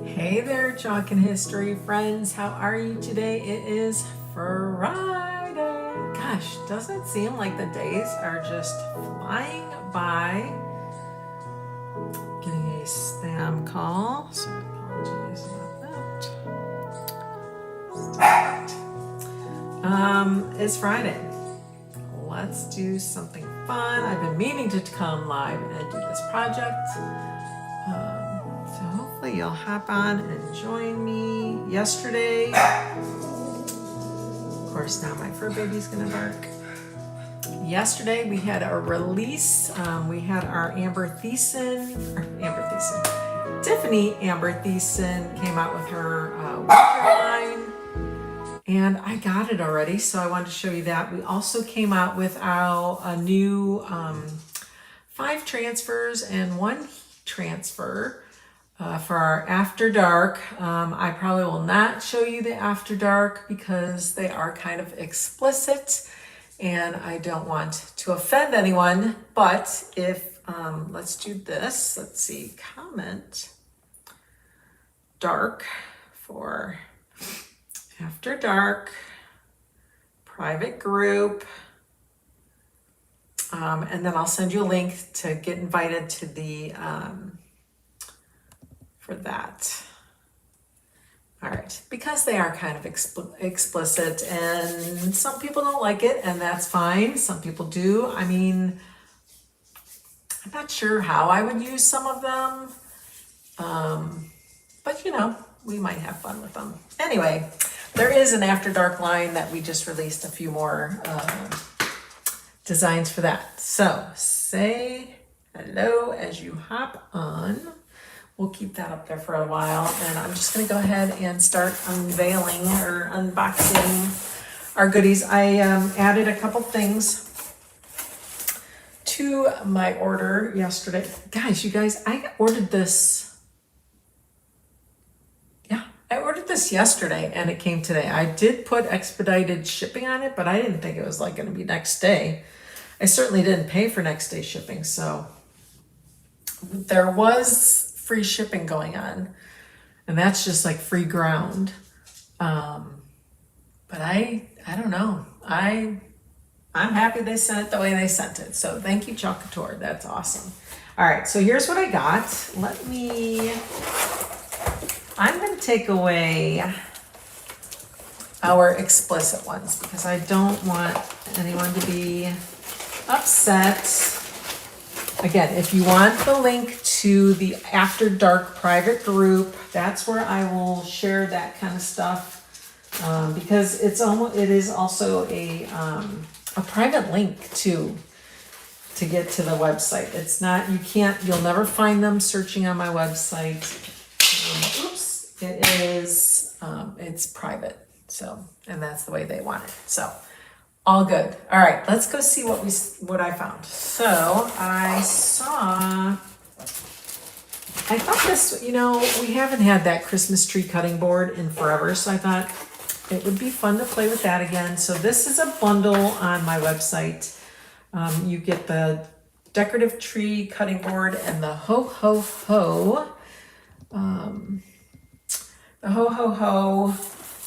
Hey there, Chalkin History friends. How are you today? It is Friday. Gosh, doesn't it seem like the days are just flying by? Getting a spam call, so apologies about that. It's Friday. Let's do something fun. I've been meaning to come live and do this project. So hopefully you'll hop on and join me. Yesterday, of course, now my fur baby's gonna bark. Yesterday we had a release. We had our Tiffany Amber Thiessen came out with her winter line, and I got it already, so I wanted to show you that. We also came out with a new 5 transfers and 1 heat transfer for our After Dark. I probably will not show you the After Dark because they are kind of explicit and I don't want to offend anyone. But if, let's do this. Let's see, comment dark for After Dark, private group. And then I'll send you a link to get invited to the, for that. All right, because they are kind of explicit and some people don't like it, and that's fine. Some people do. I mean, I'm not sure how I would use some of them, but you know, we might have fun with them. Anyway, there is an After Dark line that we just released a few more designs for that. So say hello as you hop on. We'll keep that up there for a while, and I'm just gonna go ahead and start unveiling or unboxing our goodies. I added a couple things to my order yesterday. Guys, you guys, I ordered this. Yeah, I ordered this yesterday and it came today. I did put expedited shipping on it, but I didn't think it was like gonna be next day. I certainly didn't pay for next day shipping, so there was free shipping going on, and that's just like free ground. But I don't know. I'm happy they sent it the way they sent it. So thank you, Chalkin. That's awesome. All right, so here's what I got. I'm gonna take away our explicit ones because I don't want anyone to be upset. Again, if you want the link to the After Dark private group, that's where I will share that kind of stuff, because it is also a private link to get to the website. It's not, you'll never find them searching on my website. It's private. So, and that's the way they want it. So, all good. All right, let's go see what I found. So I thought this, you know, we haven't had that Christmas tree cutting board in forever, so I thought it would be fun to play with that again. So this is a bundle on my website. You get the decorative tree cutting board and the ho ho ho,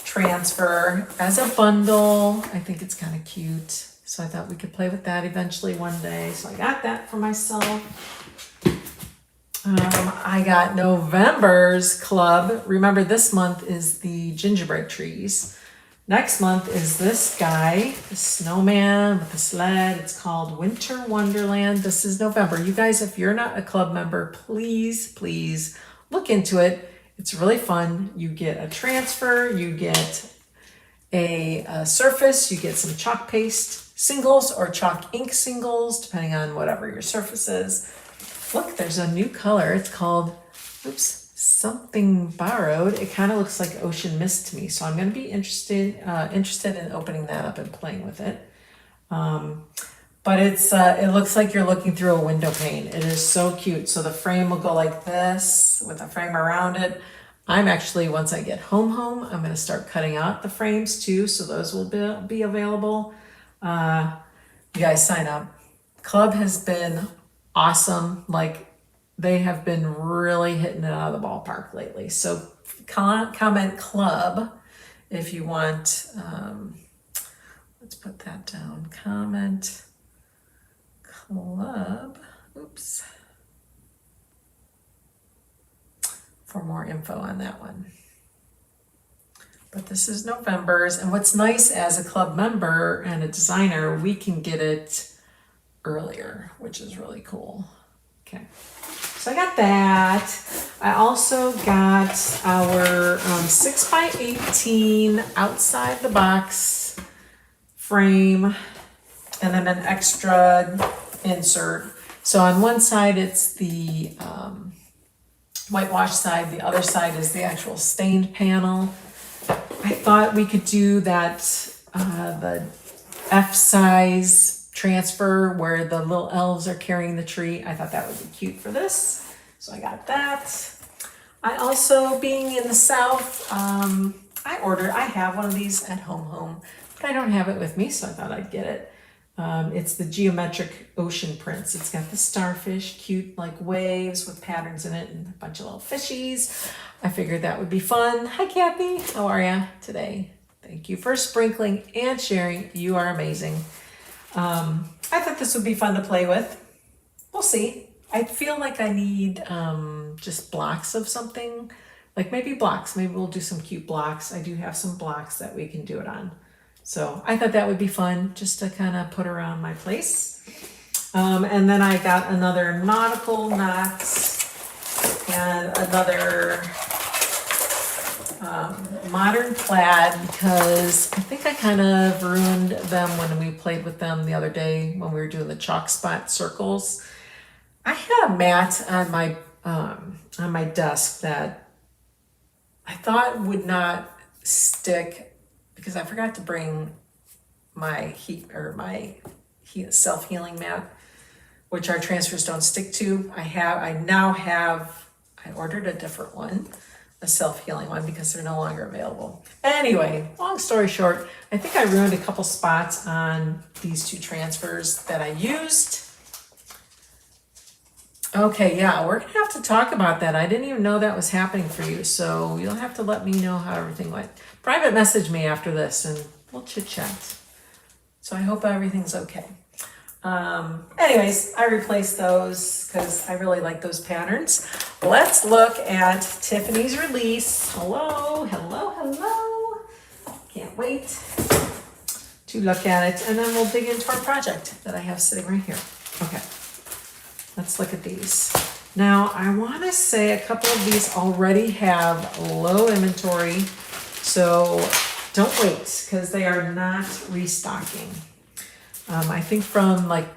transfer as a bundle. I think it's kind of cute. So I thought we could play with that eventually one day. So I got that for myself. I got November's club. Remember, this month is the gingerbread trees. Next month is this guy, the snowman with the sled. It's called Winter Wonderland. This is November. You guys, if you're not a club member, please look into it. It's really fun. You get a transfer, you get a surface, you get some chalk paste singles or chalk ink singles, depending on whatever your surface is. Look, there's a new color. It's called, something borrowed. It kind of looks like ocean mist to me. So I'm going to be interested in opening that up and playing with it. But it looks like you're looking through a window pane. It is so cute. So the frame will go like this with a frame around it. I'm actually, once I get home, I'm going to start cutting out the frames too. So those will be available. You guys sign up. Club has been awesome. Like they have been really hitting it out of the ballpark lately. So comment club if you want. Let's put that down. Comment club. Oops. For more info on that one. But this is November's, and what's nice as a club member and a designer, we can get it earlier, which is really cool. Okay, so I got that. I also got our 6x18 outside the box frame, and then an extra insert. So on one side it's the whitewash side, the other side is the actual stained panel. I thought we could do that, the F size transfer where the little elves are carrying the tree. I thought that would be cute for this. So I got that. I also, being in the South, I have one of these at home, but I don't have it with me, so I thought I'd get it. It's the geometric ocean prints. It's got the starfish, cute like waves with patterns in it and a bunch of little fishies. I figured that would be fun. Hi, Kathy. How are you today? Thank you for sprinkling and sharing. You are amazing. I thought this would be fun to play with. We'll see. I feel like I need just blocks of something, like maybe blocks. Maybe we'll do some cute blocks. I do have some blocks that we can do it on. So I thought that would be fun just to kind of put around my place. And then I got another nautical knots and another modern plaid, because I think I kind of ruined them when we played with them the other day when we were doing the chalk spot circles. I had a mat on my desk that I thought would not stick because I forgot to bring my self-healing mat, which our transfers don't stick to. I ordered a different one, a self-healing one, because they're no longer available. Anyway, long story short, I think I ruined a couple spots on these two transfers that I used. Okay, yeah, we're gonna have to talk about that. I didn't even know that was happening for you, so you'll have to let me know how everything went. Private message me after this and we'll chit chat. So I hope everything's okay. Anyways, I replaced those because I really like those patterns. Let's look at Tiffany's release. Hello. Can't wait to look at it. And then we'll dig into our project that I have sitting right here. Okay, let's look at these. Now, I want to say a couple of these already have low inventory, so don't wait because they are not restocking. I think from like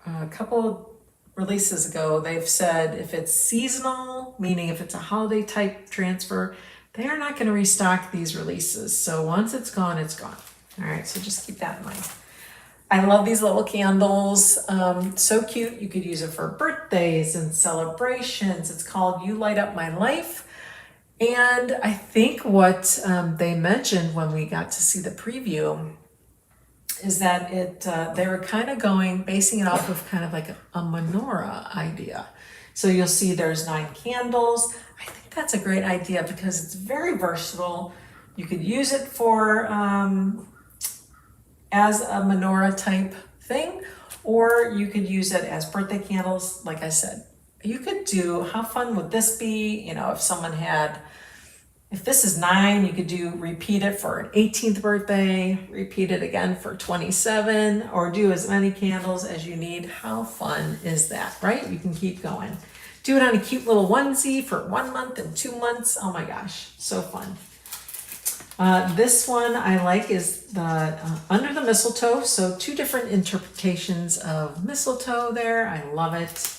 a couple releases ago, they've said if it's seasonal, meaning if it's a holiday type transfer, they are not going to restock these releases. So once it's gone, it's gone. All right, so just keep that in mind. I love these little candles. So cute. You could use it for birthdays and celebrations. It's called You Light Up My Life. And I think what they mentioned when we got to see the preview is that they were kind of basing it off of kind of like a menorah idea. So you'll see there's 9 candles. I think that's a great idea because it's very versatile. You could use it for as a menorah type thing, or you could use it as birthday candles. Like I said, you could do, how fun would this be? You know, if this is 9, you could repeat it for an 18th birthday, repeat it again for 27, or do as many candles as you need. How fun is that, right? You can keep going. Do it on a cute little onesie for 1 month and 2 months. Oh my gosh, so fun. This one I like is the Under the Mistletoe. So 2 different interpretations of mistletoe there. I love it.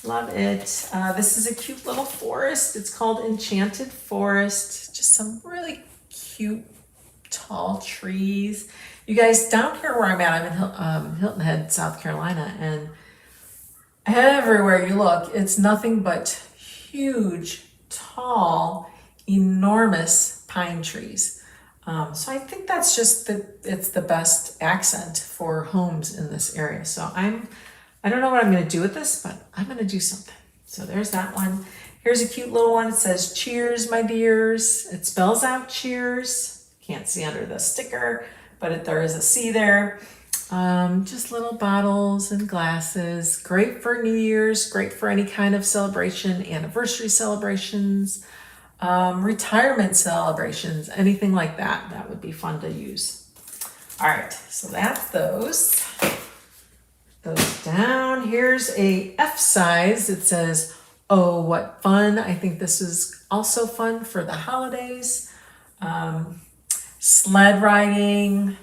Love it. This is a cute little forest. It's called Enchanted Forest. Just some really cute, tall trees. You guys, down here where I'm at, I'm in Hilton Head, South Carolina, and everywhere you look, it's nothing but huge, tall, enormous pine trees. So I think that's just it's the best accent for homes in this area. So I'm I don't know what I'm going to do with this, but I'm going to do something. So there's that one. Here's a cute little one. It says, cheers, my dears. It spells out cheers. Can't see under the sticker, but there is a C there. Just little bottles and glasses. Great for New Year's. Great for any kind of celebration, anniversary celebrations, retirement celebrations, anything like that. That would be fun to use. All right, so that's those. Those down. Here's a F size. It says, oh, what fun. I think this is also fun for the holidays. Sled riding,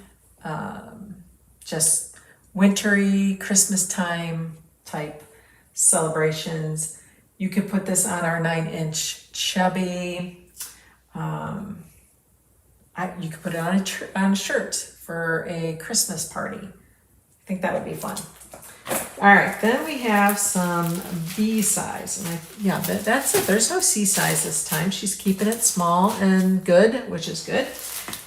just wintry Christmas time type celebrations. You could put this on our 9-inch chubby. You could put it on a shirt for a Christmas party. I think that would be fun. All right, then we have some B size. And that's it. There's no C size this time. She's keeping it small and good, which is good.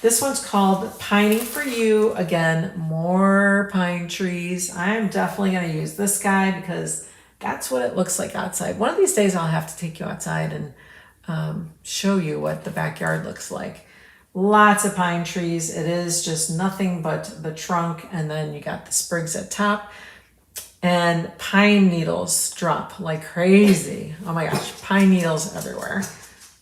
This one's called Pining for You. Again, more pine trees. I'm definitely going to use this guy because that's what it looks like outside. One of these days I'll have to take you outside and show you what the backyard looks like. Lots of pine trees. It is just nothing but the trunk, and then you got the sprigs at top. And pine needles drop like crazy. Oh my gosh, pine needles everywhere.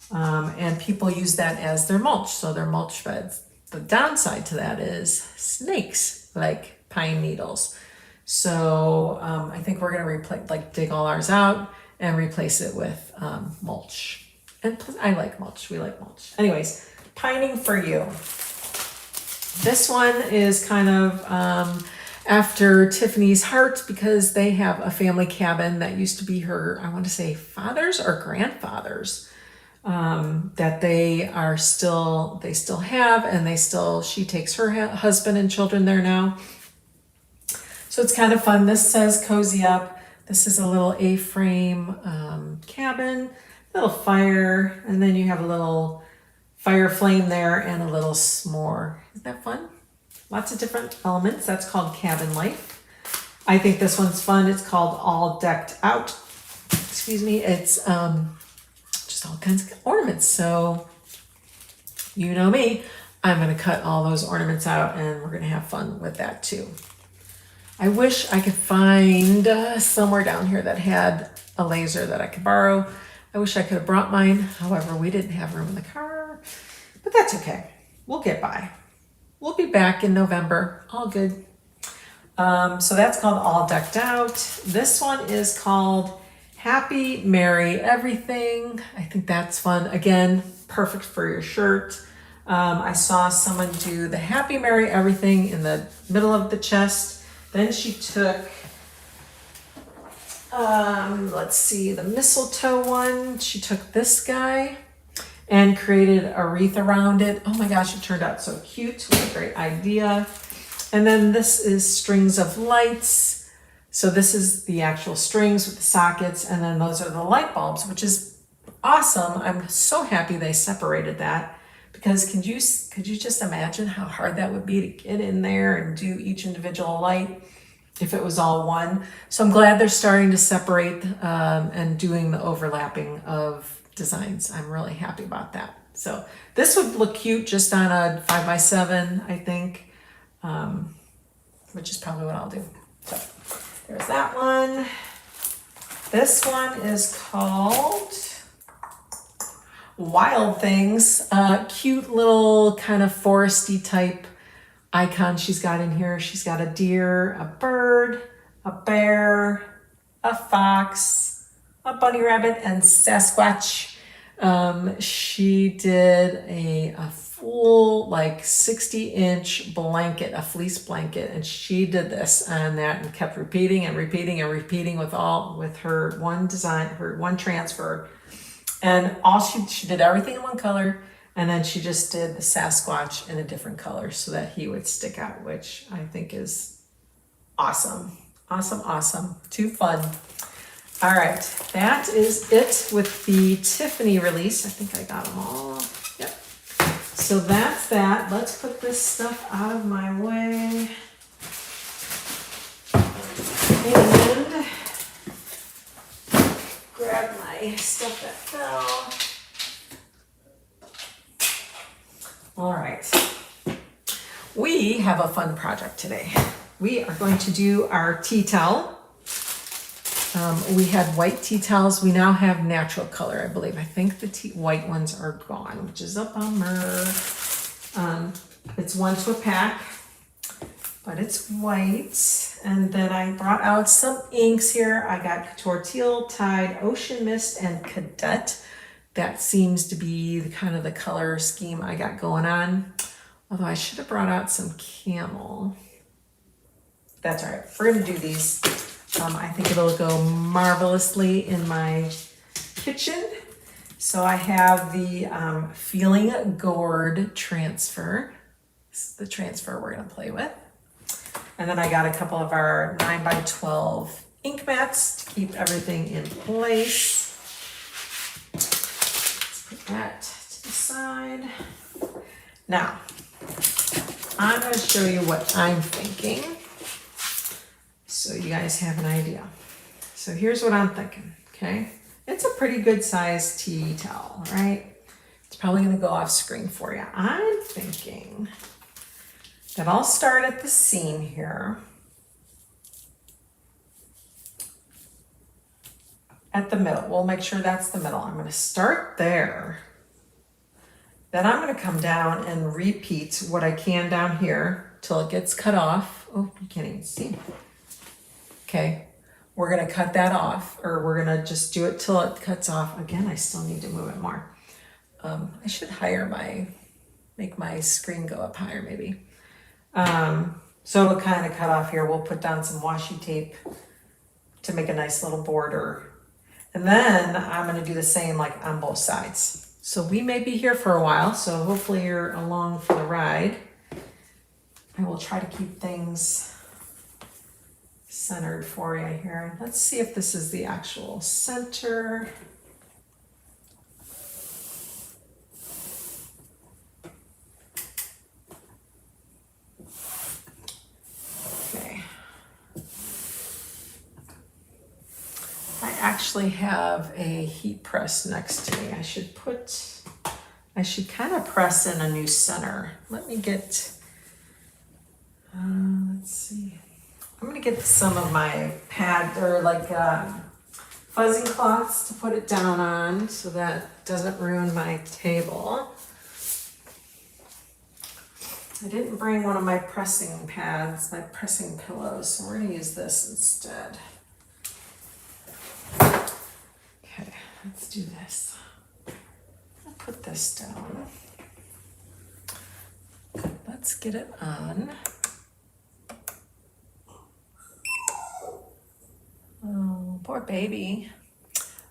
And people use that as their mulch, so their mulch beds. The downside to that is snakes like pine needles. So I think we're gonna dig all ours out and replace it with mulch. And I like mulch. We like mulch. Anyways, Pining for You. This one is kind of after Tiffany's heart because they have a family cabin that used to be her, I want to say father's or grandfather's, that they still have, and she takes her husband and children there now. So it's kind of fun. This says cozy up. This is a little A-frame cabin, little fire, and then you have a little fire flame there and a little s'more. Isn't that fun? Lots of different elements. That's called Cabin Life. I think this one's fun. It's called All Decked Out. Excuse me. It's just all kinds of ornaments. So you know me, I'm going to cut all those ornaments out and we're going to have fun with that too. I wish I could find somewhere down here that had a laser that I could borrow. I wish I could have brought mine. However, we didn't have room in the car, but that's okay. We'll get by. We'll be back in November. All good. So that's called All Decked Out. This one is called Happy Merry Everything. I think that's fun. Again, perfect for your shirt. I saw someone do the Happy Merry Everything in the middle of the chest. Then she took, let's see, the mistletoe one. She took this guy and created a wreath around it. Oh my gosh, it turned out so cute. What a great idea. And then this is strings of lights. So this is the actual strings with the sockets, and then those are the light bulbs, which is awesome. I'm so happy they separated that, because could you just imagine how hard that would be to get in there and do each individual light if it was all one? So I'm glad they're starting to separate and doing the overlapping of designs. I'm really happy about that. So this would look cute just on a 5x7, I think, which is probably what I'll do. So there's that one. This one is called Wild Things. Cute little kind of foresty type icon she's got in here. She's got a deer, a bird, a bear, a fox, a bunny rabbit, and Sasquatch. She did a full 60-inch blanket, a fleece blanket, and she did this and that and kept repeating and repeating and repeating with her one design, her one transfer. And she did everything in one color, and then she just did the Sasquatch in a different color so that he would stick out, which I think is awesome. Awesome, awesome. Too fun. All right, that is it with the Tiffany release. I think I got them all. Yep. So that's that. Let's put this stuff out of my way. And grab my stuff that fell. All right. We have a fun project today. We are going to do our tea towel. We had white tea towels. We now have natural color, I believe. I think the white ones are gone, which is a bummer. It's 1 to a pack, but it's white. And then I brought out some inks here. I got Couture Teal, Tide, Ocean Mist, and Cadet. That seems to be the kind of the color scheme I got going on. Although I should have brought out some camel. That's all right. We're going to do these. I think it'll go marvelously in my kitchen. So I have the Feeling Gourd transfer. This is the transfer we're going to play with. And then I got a couple of our 9x12 ink mats to keep everything in place. Let's put that to the side. Now, I'm going to show you what I'm thinking, so you guys have an idea. So here's what I'm thinking, okay? It's a pretty good sized tea towel, right? It's probably gonna go off screen for you. I'm thinking that I'll start at the seam here. At the middle, we'll make sure that's the middle. I'm gonna start there. Then I'm gonna come down and repeat what I can down here till it gets cut off. Oh, you can't even see. Okay, we're gonna cut that off, or we're gonna just do it till it cuts off. Again, I still need to move it more. I should make my screen go up higher maybe. So it'll kind of cut off here. We'll put down some washi tape to make a nice little border. And then I'm gonna do the same like on both sides. So we may be here for a while, so hopefully you're along for the ride. I will try to keep things centered for you here. Let's see if this is the actual center. Okay. I actually have a heat press next to me. I should kind of press in a new center. Let me get, let's see. I'm gonna get some of my pad or like fuzzing cloths to put it down on so that doesn't ruin my table. I didn't bring one of my pressing pads, my pressing pillows, so we're gonna use this instead. Okay, let's do this. I'll put this down. Let's get it on. Oh, poor baby.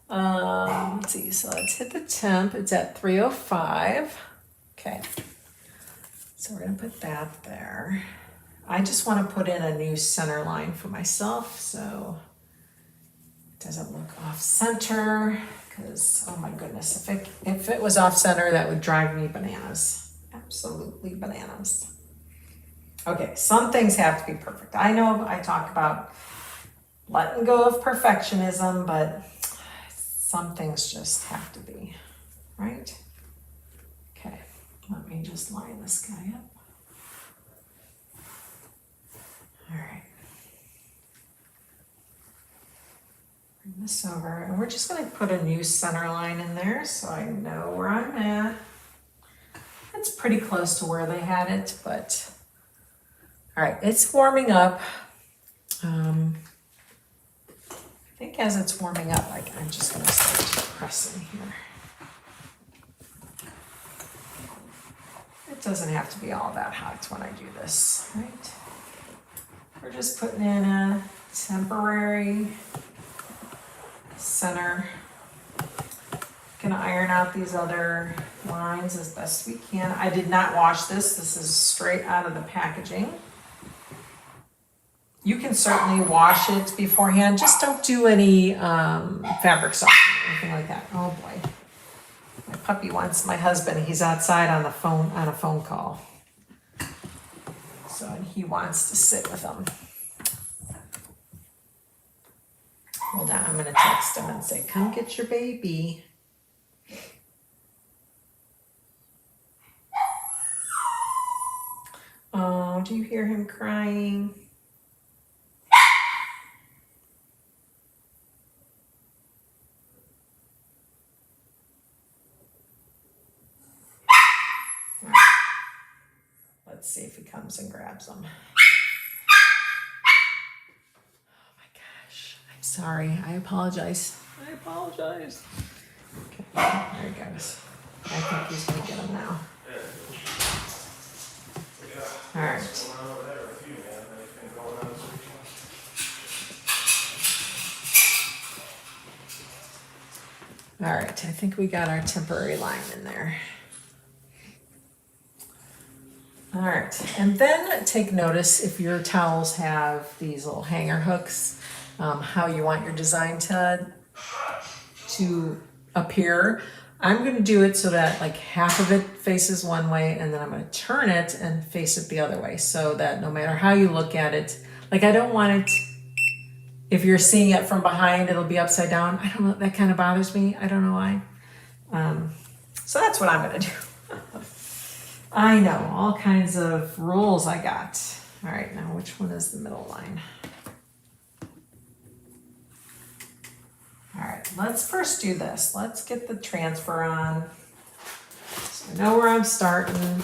Let's see, so let's hit the temp. It's at 305. Okay, so we're gonna put that there. I just wanna put in a new center line for myself so it doesn't look off center, because oh my goodness, if it was off center, that would drive me bananas. Absolutely bananas. Okay, some things have to be perfect. I know I talk about letting go of perfectionism, but some things just have to be, right? Okay, let me just line this guy up. All right. Bring this over, and we're just gonna put a new center line in there so I know where I'm at. It's pretty close to where they had it, but all right, it's warming up. I think as it's warming up, I'm just gonna start pressing here. It doesn't have to be all that hot when I do this, right? We're just putting in a temporary center. Gonna iron out these other lines as best we can. I did not wash this. This is straight out of the packaging. You can certainly wash it beforehand. Just don't do any fabric softening or anything like that. Oh boy. My puppy wants my husband. He's outside on a phone call. So he wants to sit with him. text him and say, come get your baby. Oh, do you hear him crying? Let's see if he comes and grabs them. Oh my gosh, I'm sorry. I apologize. I apologize. Okay, there he goes. I think he's gonna get him now. All right. All right, I think we got our temporary line in there. All right, and then take notice if your towels have these little hanger hooks, how you want your design to appear. I'm gonna do it so that like half of it faces one way, and then I'm gonna turn it and face it the other way, so that no matter how you look at it, like I don't want it, if you're seeing it from behind, it'll be upside down. I don't know, that kind of bothers me. I don't know why. So that's what I'm gonna do. I know, all kinds of rules I got. All right, now which one is the middle line? All right, let's first do this. Let's get the transfer on. So I know where I'm starting. And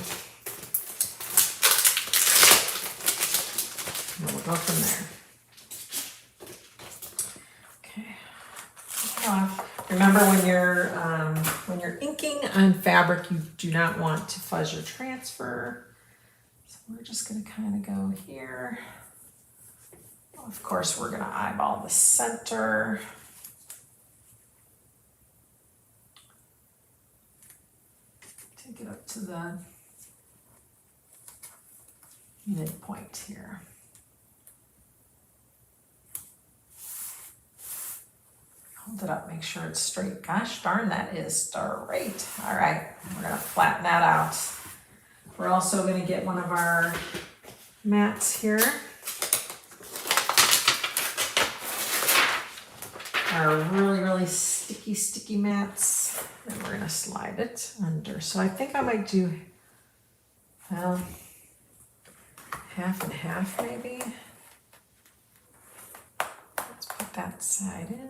we'll go from there. Okay, take it off. Remember when you're inking on fabric, you do not want to fuzz your transfer. So we're just gonna kind of go here. Of course, we're gonna eyeball the center. Take it up to the midpoint here. Hold it up, make sure it's straight. Gosh darn, that is straight. All right, we're gonna flatten that out. We're also gonna get one of our mats here. Our really, really sticky mats. And we're gonna slide it under. So I think I might do, well, half and half maybe. Let's put that side in.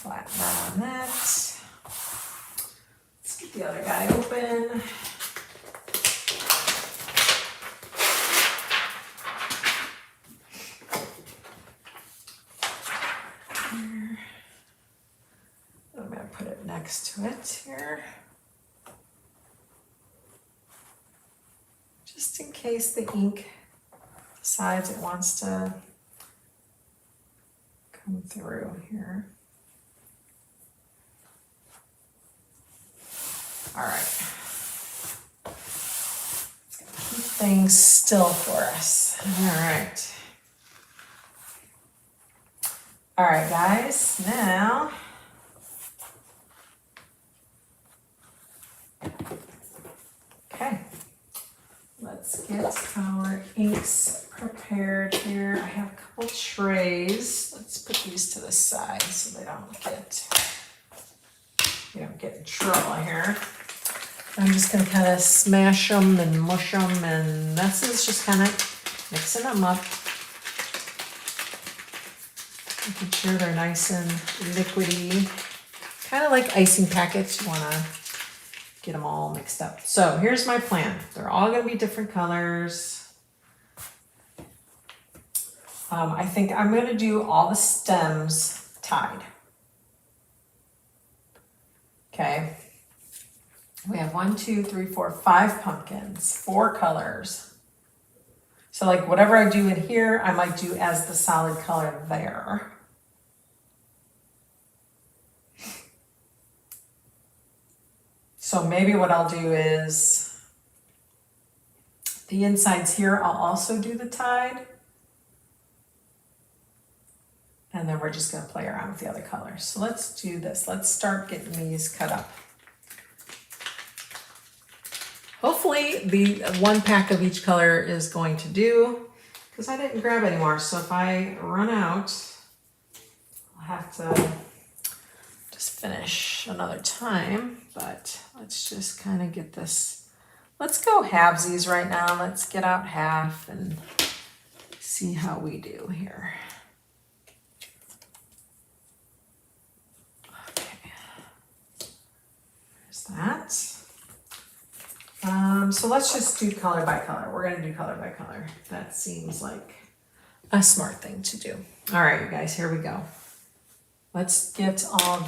Flatten that on that. Let's get the other guy open. Here. I'm going to put it next to it here. Just in case the ink decides it wants to come through here. All right, it's gonna keep things still for us. All right, guys, now, okay, let's get our inks prepared here. I have a couple trays. Let's put these to the side so they don't get in trouble here. I'm just gonna kind of smash them and mush them, and this is just kind of mixing them up. Making sure they're nice and liquidy. Kind of like icing packets, you wanna get them all mixed up. So here's my plan. They're all gonna be different colors. I think I'm gonna do all the stems tied. Okay. We have 1, 2, 3, 4, 5 pumpkins, 4 colors. So like whatever I do in here, I might do as the solid color there. So maybe what I'll do is the insides here, I'll also do the tied. And then we're just gonna play around with the other colors. So let's do this. Let's start getting these cut up. Hopefully the one pack of each color is going to do, because I didn't grab any more. So if I run out, I'll have to just finish another time. But let's just kind of get this. Let's go halvesies right now. Let's get out half and see how we do here. Okay, there's that. So let's just do color by color. We're gonna do color by color. That seems like a smart thing to do. All right, you guys, here we go. Let's get all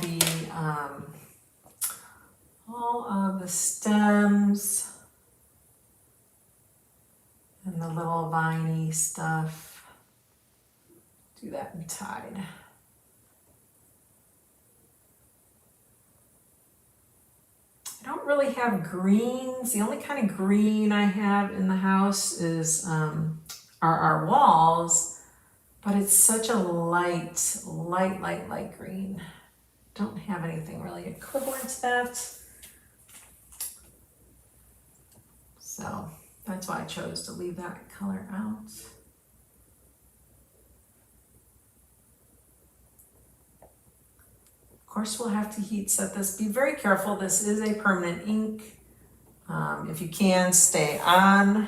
of the stems and the little viney stuff. Do that in Tide. I don't really have greens. The only kind of green I have in the house is are our walls, but it's such a light green. Don't have anything really equivalent to that. So that's why I chose to leave that color out. Of course, we'll have to heat set this. Be very careful. This is a permanent ink. If you can, stay on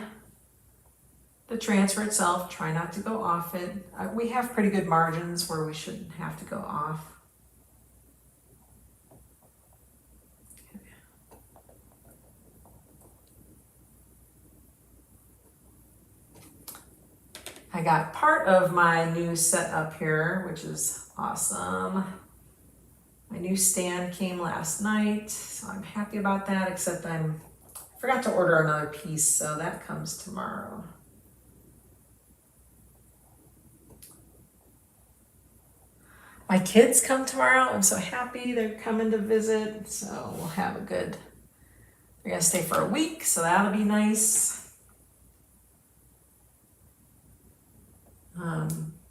the transfer itself. Try not to go off it. We have pretty good margins where we shouldn't have to go off. I got part of my new set up here, which is awesome. My new stand came last night, so I'm happy about that, except I forgot to order another piece, so that comes tomorrow. My kids come tomorrow. I'm so happy they're coming to visit, so we'll have a good, they're gonna stay for a week, so that'll be nice.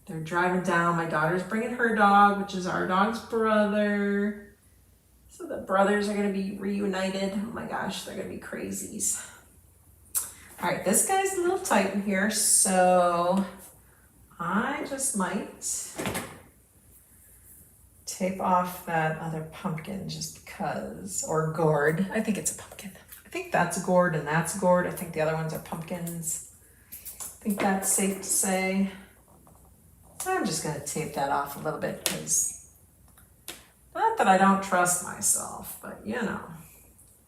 They're driving down. My daughter's bringing her dog, which is our dog's brother. So the brothers are going to be reunited. Oh my gosh, they're going to be crazies. All right, this guy's a little tight in here, so I just might tape off that other pumpkin just because, or gourd. I think it's a pumpkin. I think that's gourd and that's gourd. I think the other ones are pumpkins. I think that's safe to say. I'm just going to tape that off a little bit because, not that I don't trust myself, but you know,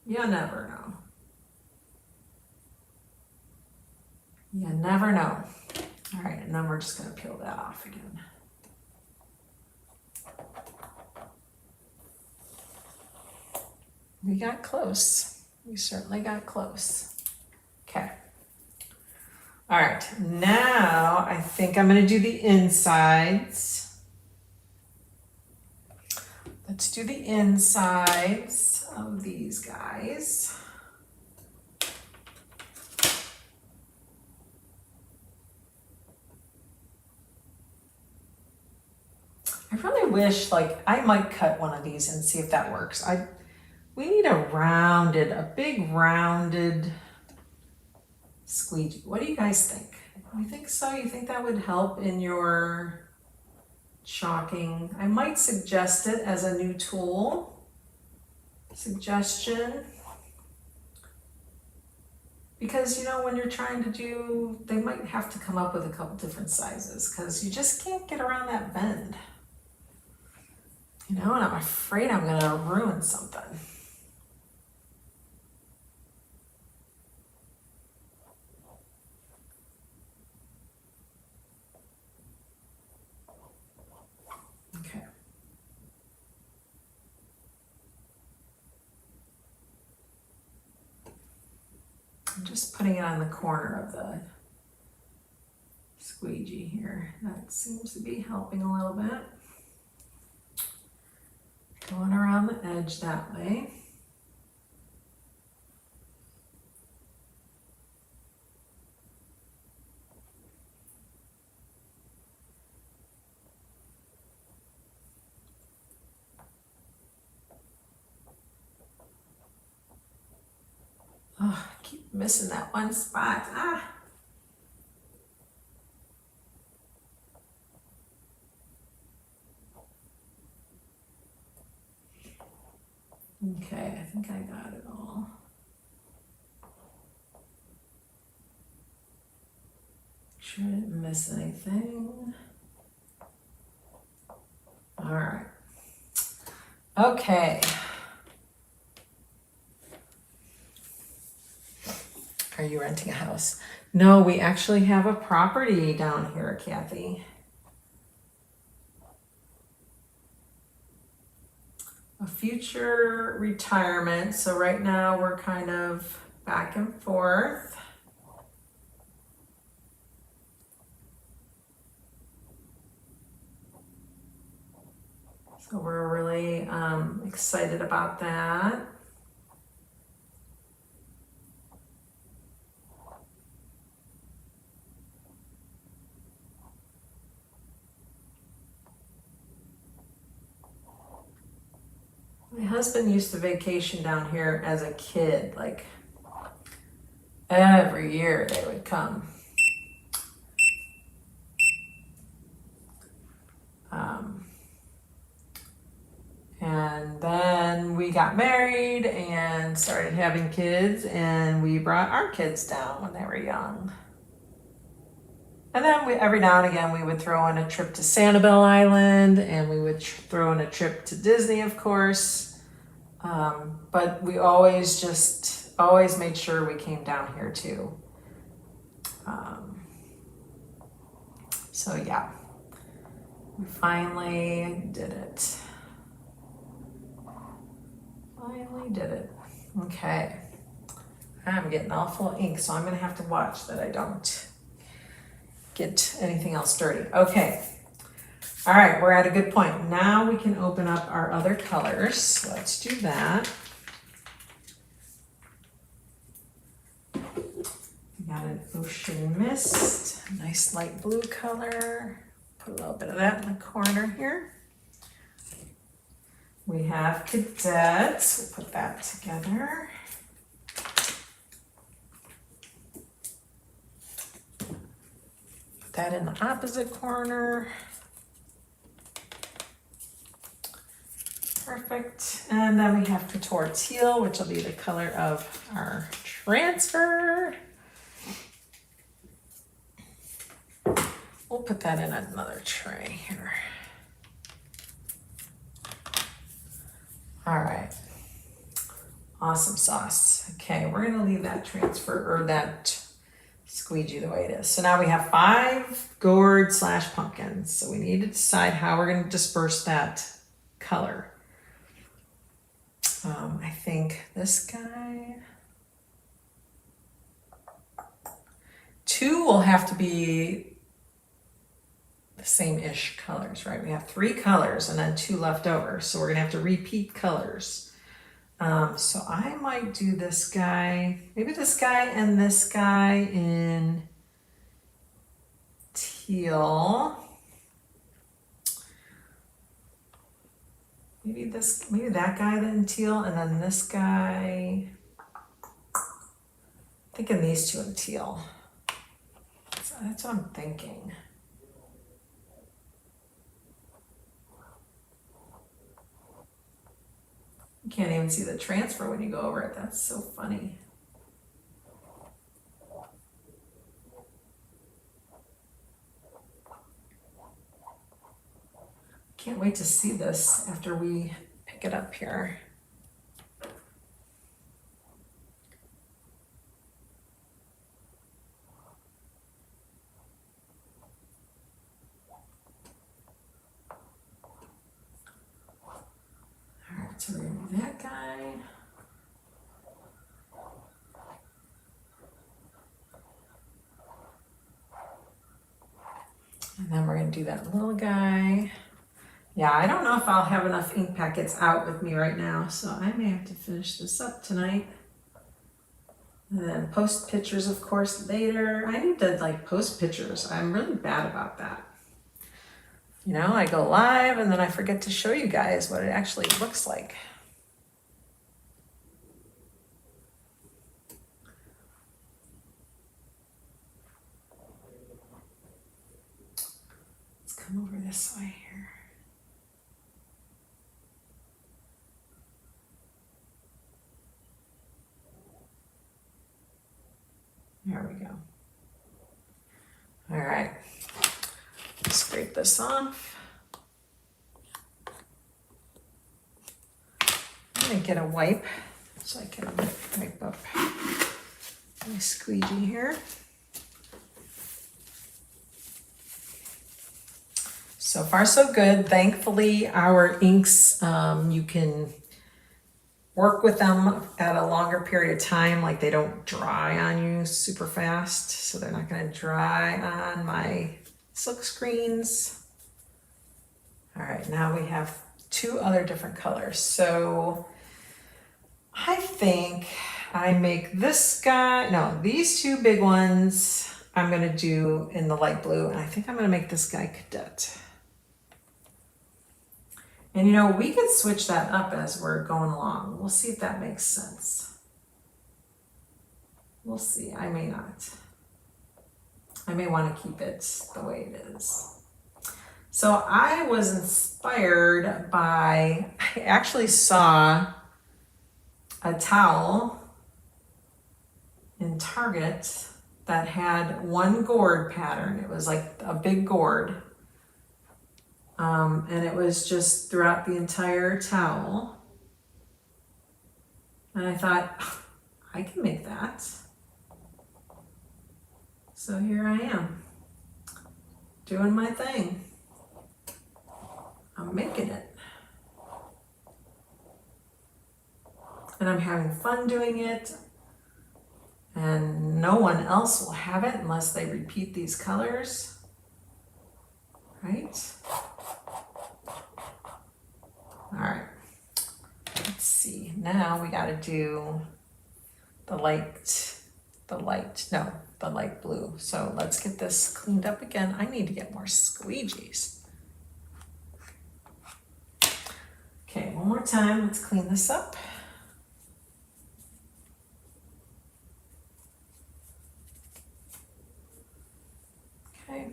you never know. You never know. All right, and then we're just going to peel that off again. We got close. We certainly got close. Okay. All right, now I think I'm going to do the insides. Let's do the insides of these guys. I really wish, like, I might cut one of these and see if that works. We need a big rounded squeegee. What do you guys think? You think so? You think that would help in your chalking? I might suggest it as a new tool. Suggestion. Because, you know, when you're trying to do, they might have to come up with a couple different sizes because you just can't get around that bend. You know, and I'm afraid I'm going to ruin something. Okay. I'm just putting it on the corner of the squeegee here. That seems to be helping a little bit. Going around the edge that way. Oh, I keep missing that one spot. Ah. Okay, I think I got it all. Make sure I didn't miss anything. All right. Okay. Are you renting a house? No, we actually have a property down here, Kathy. A future retirement. So right now we're kind of back and forth. So we're really excited about that. My husband used to vacation down here as a kid, like every year they would come. And then we got married and started having kids, and we brought our kids down when they were young. And then every now and again we would throw in a trip to Sanibel Island, and we would throw in a trip to Disney, of course. But we always made sure we came down here too. So yeah, we finally did it. Finally did it. Okay. I'm getting all full of ink, so I'm gonna have to watch that I don't get anything else dirty. Okay. All right, we're at a good point. Now we can open up our other colors. Let's do that. We got an ocean mist, a nice light blue color. Put a little bit of that in the corner here. We have cadets. We'll put that together. Put that in the opposite corner. Perfect. And then we have couture teal, which will be the color of our transfer. We'll put that in another tray here. All right. Awesome sauce. Okay, we're gonna leave that transfer or that squeegee the way it is. So now we have 5 gourd / pumpkins. So we need to decide how we're gonna disperse that color. I think this guy. 2 will have to be the same-ish colors, right? We have 3 colors and then 2 left over. So we're gonna have to repeat colors. So I might do this guy, maybe this guy and this guy in teal. Maybe that guy in teal, and then this guy, I'm thinking these 2 in teal. So that's what I'm thinking. You can't even see the transfer when you go over it. That's so funny. Can't wait to see this after we pick it up here. All right, so we're gonna do that guy. And then we're gonna do that little guy. Yeah, I don't know if I'll have enough ink packets out with me right now, so I may have to finish this up tonight. And then post pictures, of course, later. I need to post pictures. I'm really bad about that. You know, I go live and then I forget to show you guys what it actually looks like. this way here. There we go. All right, scrape this off. I'm gonna get a wipe so I can wipe up my squeegee here. So far so good. Thankfully our inks, you can work with them at a longer period of time, like they don't dry on you super fast, so they're not gonna dry on my silk screens. All right, now we have two other different colors. So I think I make this guy, no, these two big ones I'm gonna do in the light blue, and I think I'm gonna make this guy cadet. And you know, we could switch that up as we're going along. We'll see if that makes sense. We'll see, I may not. I may want to keep it the way it is. So I was inspired by, I actually saw a towel in Target that had one gourd pattern. It was like a big gourd. And it was just throughout the entire towel. And I thought, I can make that. So here I am, doing my thing. I'm making it. And I'm having fun doing it. And no one else will have it unless they repeat these colors, right? All right, let's see. Now we gotta do the light blue. So let's get this cleaned up again. I need to get more squeegees. Okay, one more time, let's clean this up. Okay,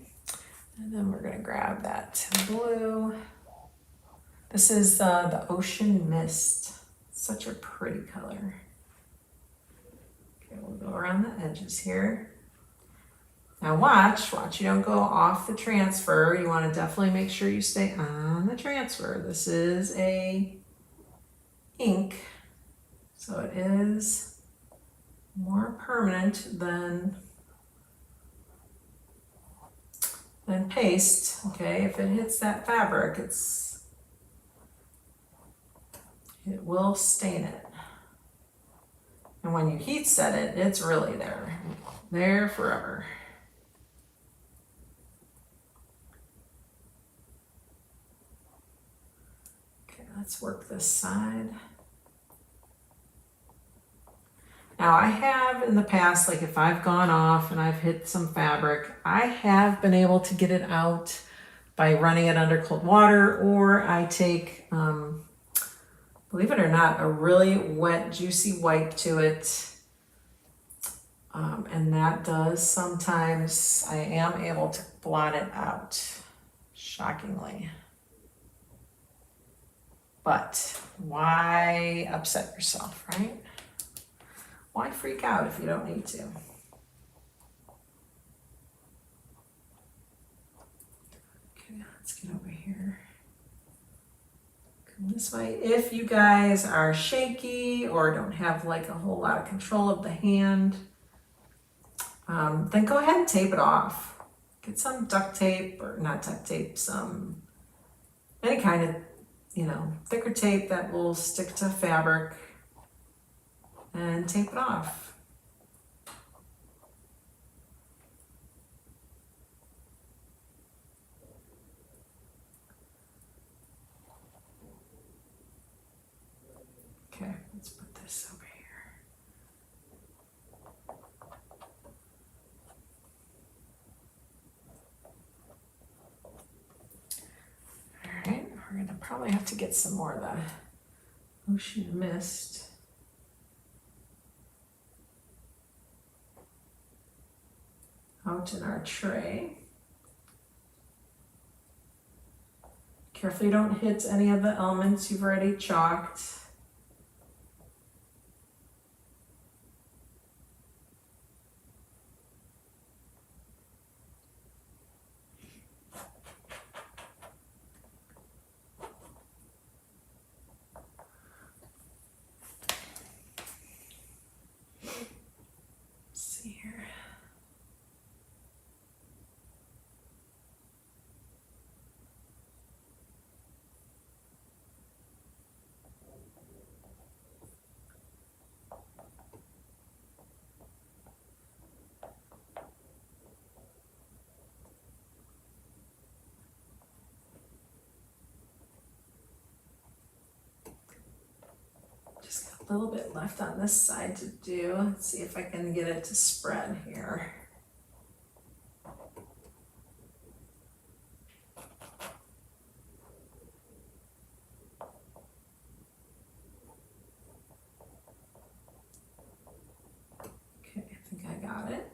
and then we're gonna grab that blue. This is the Ocean Mist. Such a pretty color. Okay, we'll go around the edges here. Now watch you don't go off the transfer. You want to definitely make sure you stay on the transfer. This is a ink, so it is more permanent than paste. Okay, if it hits that fabric, it will stain it. And when you heat set it, it's really there forever. Okay, let's work this side. Now I have in the past, like if I've gone off and I've hit some fabric, I have been able to get it out by running it under cold water, or I take, believe it or not, a really wet, juicy wipe to it. And that does sometimes, I am able to blot it out, shockingly. But why upset yourself, right? Why freak out if you don't need to? Okay, let's get over here. Come this way. If you guys are shaky or don't have like a whole lot of control of the hand, then go ahead and tape it off. Get some duct tape, or not duct tape, any kind of, thicker tape that will stick to fabric, and tape it off. Okay, let's put this over here. All right, we're gonna probably have to get some more of the Ocean Mist. Out in our tray. Careful you don't hit any of the elements you've already chalked. See here. Just got a little bit left on this side to do. Let's see if I can get it to spread here. Okay, I think I got it.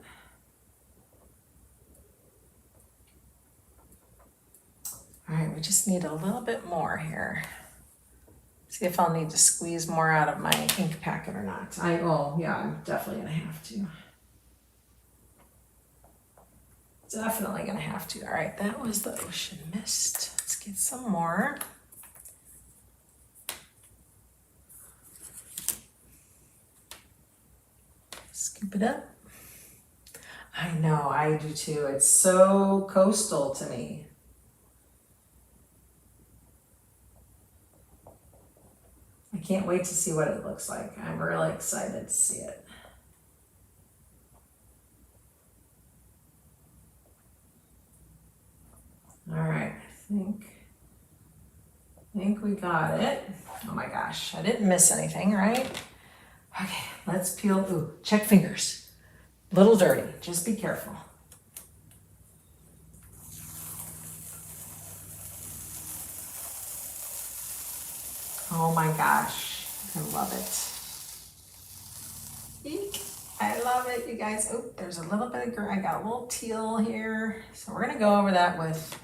All right, we just need a little bit more here. See if I'll need to squeeze more out of my ink packet or not. Oh yeah, I'm definitely gonna have to. Definitely gonna have to. All right, that was the ocean mist. Let's get some more. Scoop it up. I know, I do too. It's so coastal to me. I can't wait to see what it looks like. I'm really excited to see it. All right, I think we got it. Oh my gosh, I didn't miss anything, right? Okay, let's peel. Ooh, check fingers. Little dirty, just be careful. Oh my gosh, I love it. Eek, I love it, you guys. Oh, there's a little bit of green. I got a little teal here. So we're gonna go over that with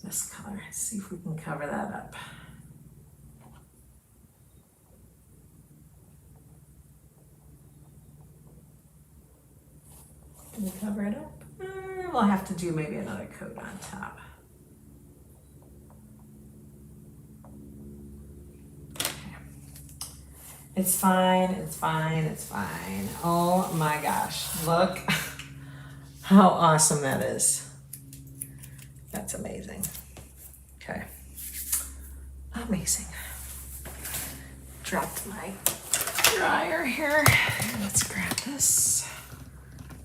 this color. Let's see if we can cover that up. Can we cover it up? We'll have to do maybe another coat on top. It's fine, it's fine, it's fine. Oh my gosh, look how awesome that is. That's amazing. Okay, amazing. Dropped my dryer here. Let's grab this.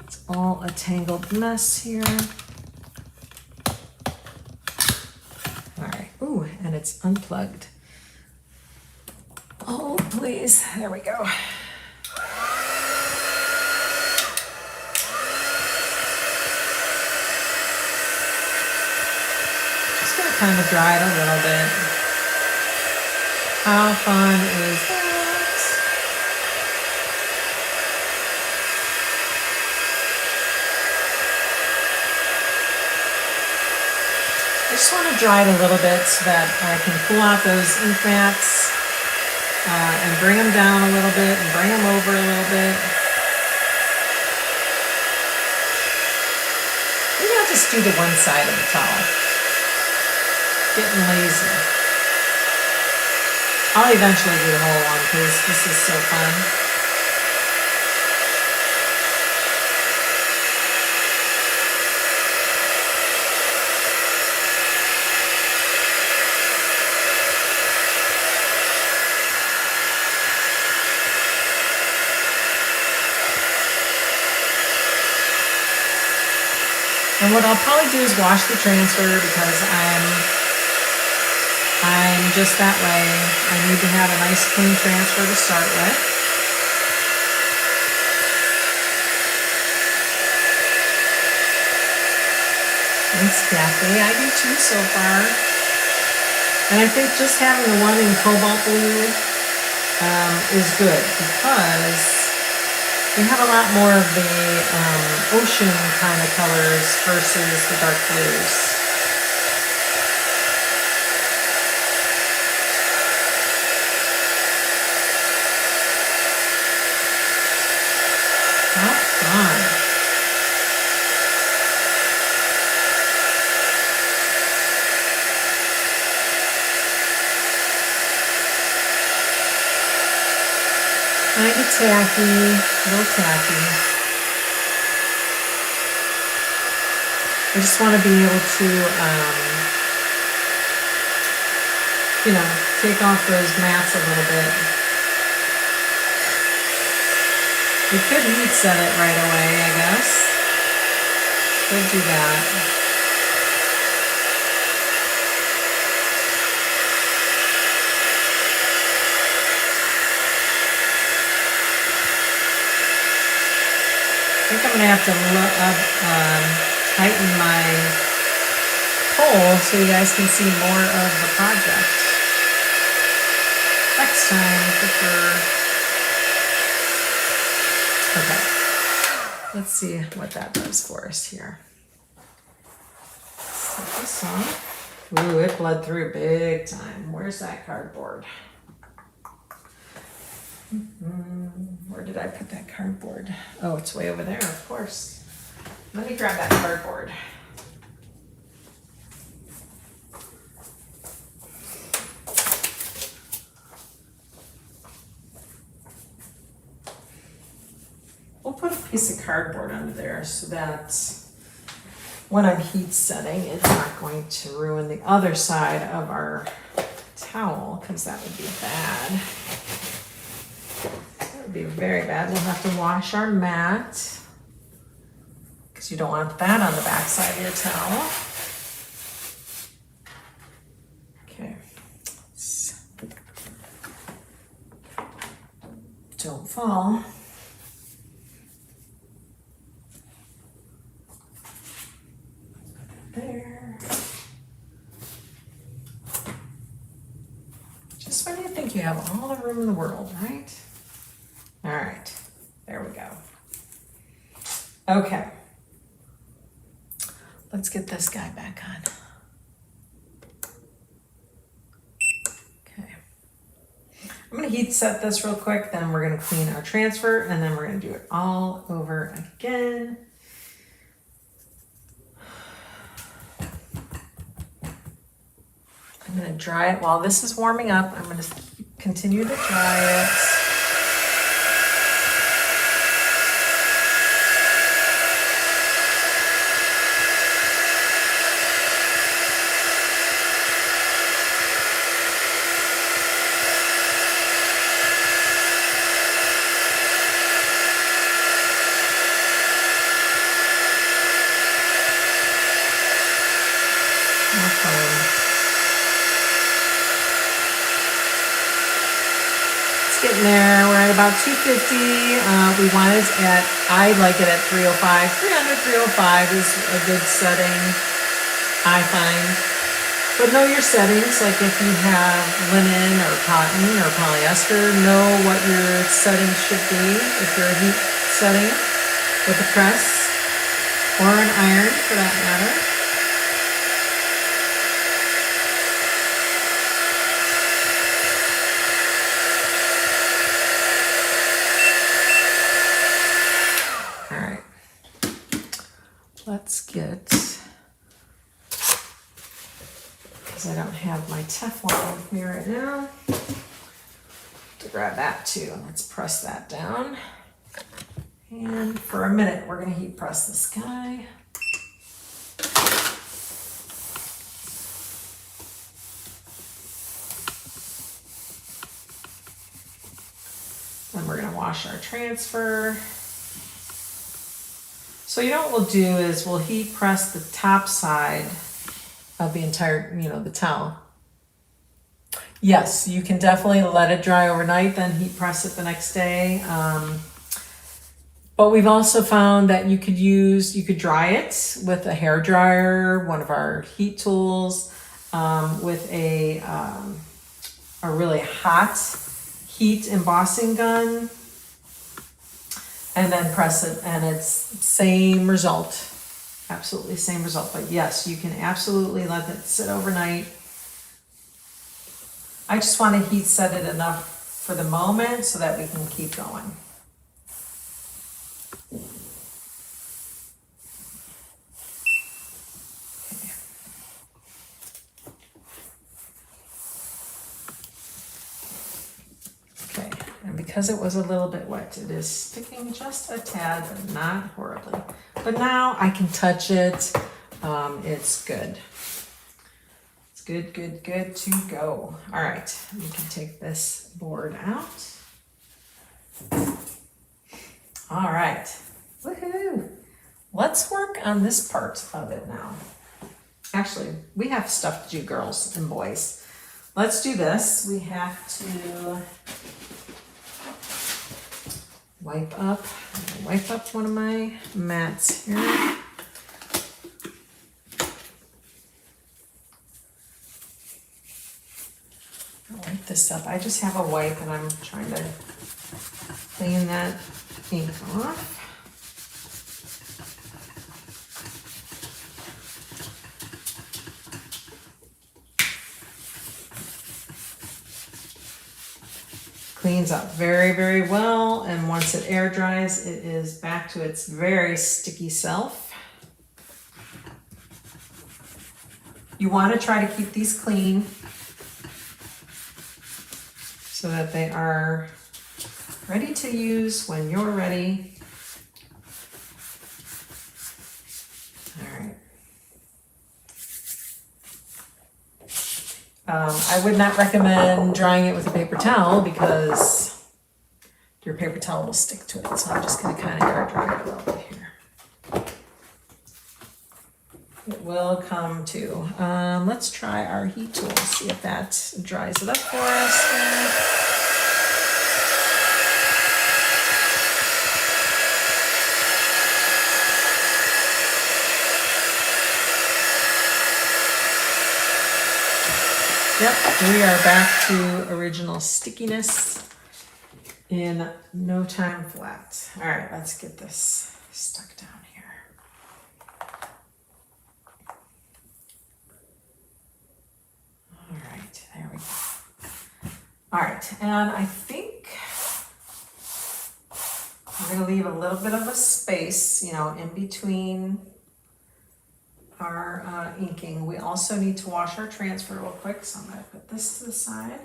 It's all a tangled mess here. All right, ooh, and it's unplugged. Oh, please. There we go. Just gonna kind of dry it a little bit. How fun is that? I just want to dry it a little bit so that I can pull out those ink mats. And bring them down a little bit and bring them over a little bit. Maybe I'll just do the one side of the towel. Getting lazy. I'll eventually do the whole one because this is so fun. And what I'll probably do is wash the transfer because I'm just that way. I need to have a nice clean transfer to start with. Thanks, Kathy. I do too so far. And I think just having the one in cobalt blue is good because we have a lot more of the ocean kind of colors versus the dark blues. kind of tacky, a little tacky. I just want to be able to, you know, take off those mats a little bit. We could heat set it right away, I guess. Could do that. I think I'm gonna have to tighten my pole so you guys can see more of the project next time for sure. Okay, let's see what that does for us here. Set this off. Ooh, it bled through big time. Where's that cardboard? Where did I put that cardboard? Oh, it's way over there, of course. Let me grab that cardboard. We'll put a piece of cardboard under there so that when I'm heat setting, it's not going to ruin the other side of our towel, because that would be bad. That would be very bad. We'll have to wash our mat, because you don't want that on the back side of your towel. Okay. Don't fall. There. Just when you think you have all the room in the world, right? All right, there we go. Okay. Let's get this guy back on. Okay. I'm gonna heat set this real quick, then we're gonna clean our transfer, and then we're gonna do it all over again. I'm gonna dry it while this is warming up. I'm gonna continue to dry it. Getting there. We're at about 250. We want it at, I like it at 305. 300, 305 is a good setting, I find. But know your settings, like if you have linen or cotton or polyester, know what your settings should be if you're a heat setting with a press or an iron for that matter. Let's get, because I don't have my Teflon with me right now, to grab that too. Let's press that down. And for a minute, we're going to heat press this guy. Then we're going to wash our transfer. So you know what we'll do is we'll heat press the top side of the entire, the towel. Yes, you can definitely let it dry overnight, then heat press it the next day. But we've also found that you could dry it with a hair dryer, one of our heat tools, with a really hot heat embossing gun. And then press it, and it's same result, absolutely same result. But yes, you can absolutely let it sit overnight. I just want to heat set it enough for the moment so that we can keep going. Okay, And because it was a little bit wet, it is sticking just a tad, but not horribly. But now I can touch it. It's good. It's good, good, good to go. All right, we can take this board out. All right, woohoo. Let's work on this part of it now. Actually, we have stuff to do, girls and boys. Let's do this. We have to wipe up one of my mats here. I'll wipe this up. I just have a wipe and I'm trying to clean that ink off. Cleans up very, very well, and once it air dries, it is back to its very sticky self. You want to try to keep these clean so that they are ready to use when you're ready. All right. I would not recommend drying it with a paper towel because your paper towel will stick to it. So I'm just going to kind of air dry it a little bit here. It will come to. Let's try our heat tool, see if that dries it up for us. Yep, we are back to original stickiness in no time flat. All right, let's get this stuck down here. All right, there we go. All right, and I think I'm gonna leave a little bit of a space, in between our inking. We also need to wash our transfer real quick, so I'm going to put this to the side.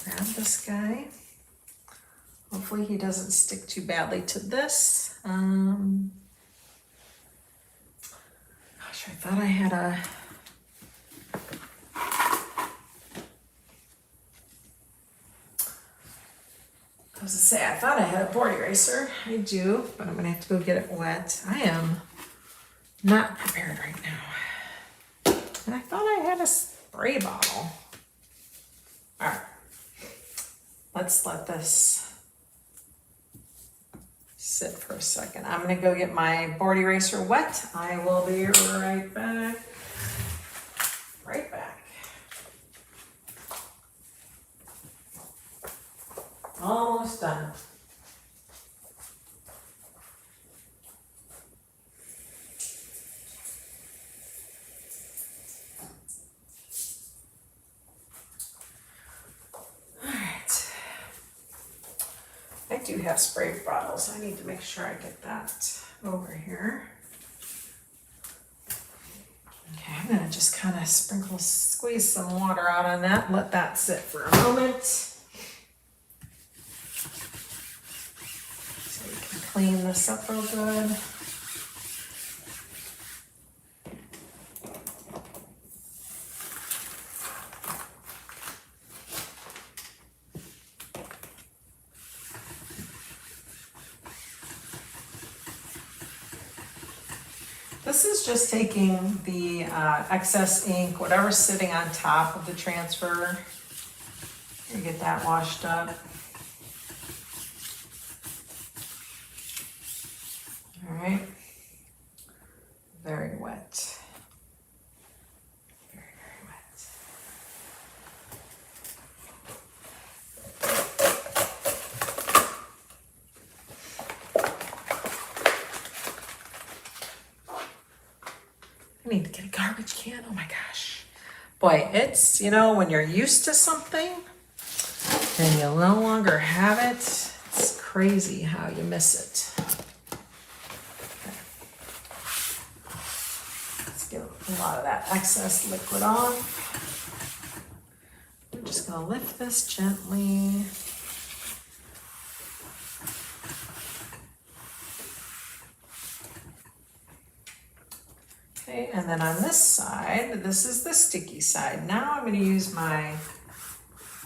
Grab this guy. Hopefully he doesn't stick too badly to this. Gosh, I thought I had a... I was to say, I thought I had a board eraser. I do, but I'm going to have to go get it wet. I am not prepared right now. And I thought I had a spray bottle. All right, let's let this sit for a second. I'm gonna go get my board eraser wet. I will be right back. Right back. Almost done. I do have spray bottles. I need to make sure I get that over here. Okay, I'm gonna just kind of squeeze some water out on that, let that sit for a moment. So we can clean this up real good. This is just taking the excess ink, whatever's sitting on top of the transfer, and get that washed up. All right, very wet. Very, very wet. I need to get a garbage can. Oh my gosh. Boy, it's, when you're used to something and you no longer have it, it's crazy how you miss it. Okay. Let's get a lot of that excess liquid off. I'm just going to lift this gently. Okay, and then on this side, this is the sticky side. Now I'm going to use my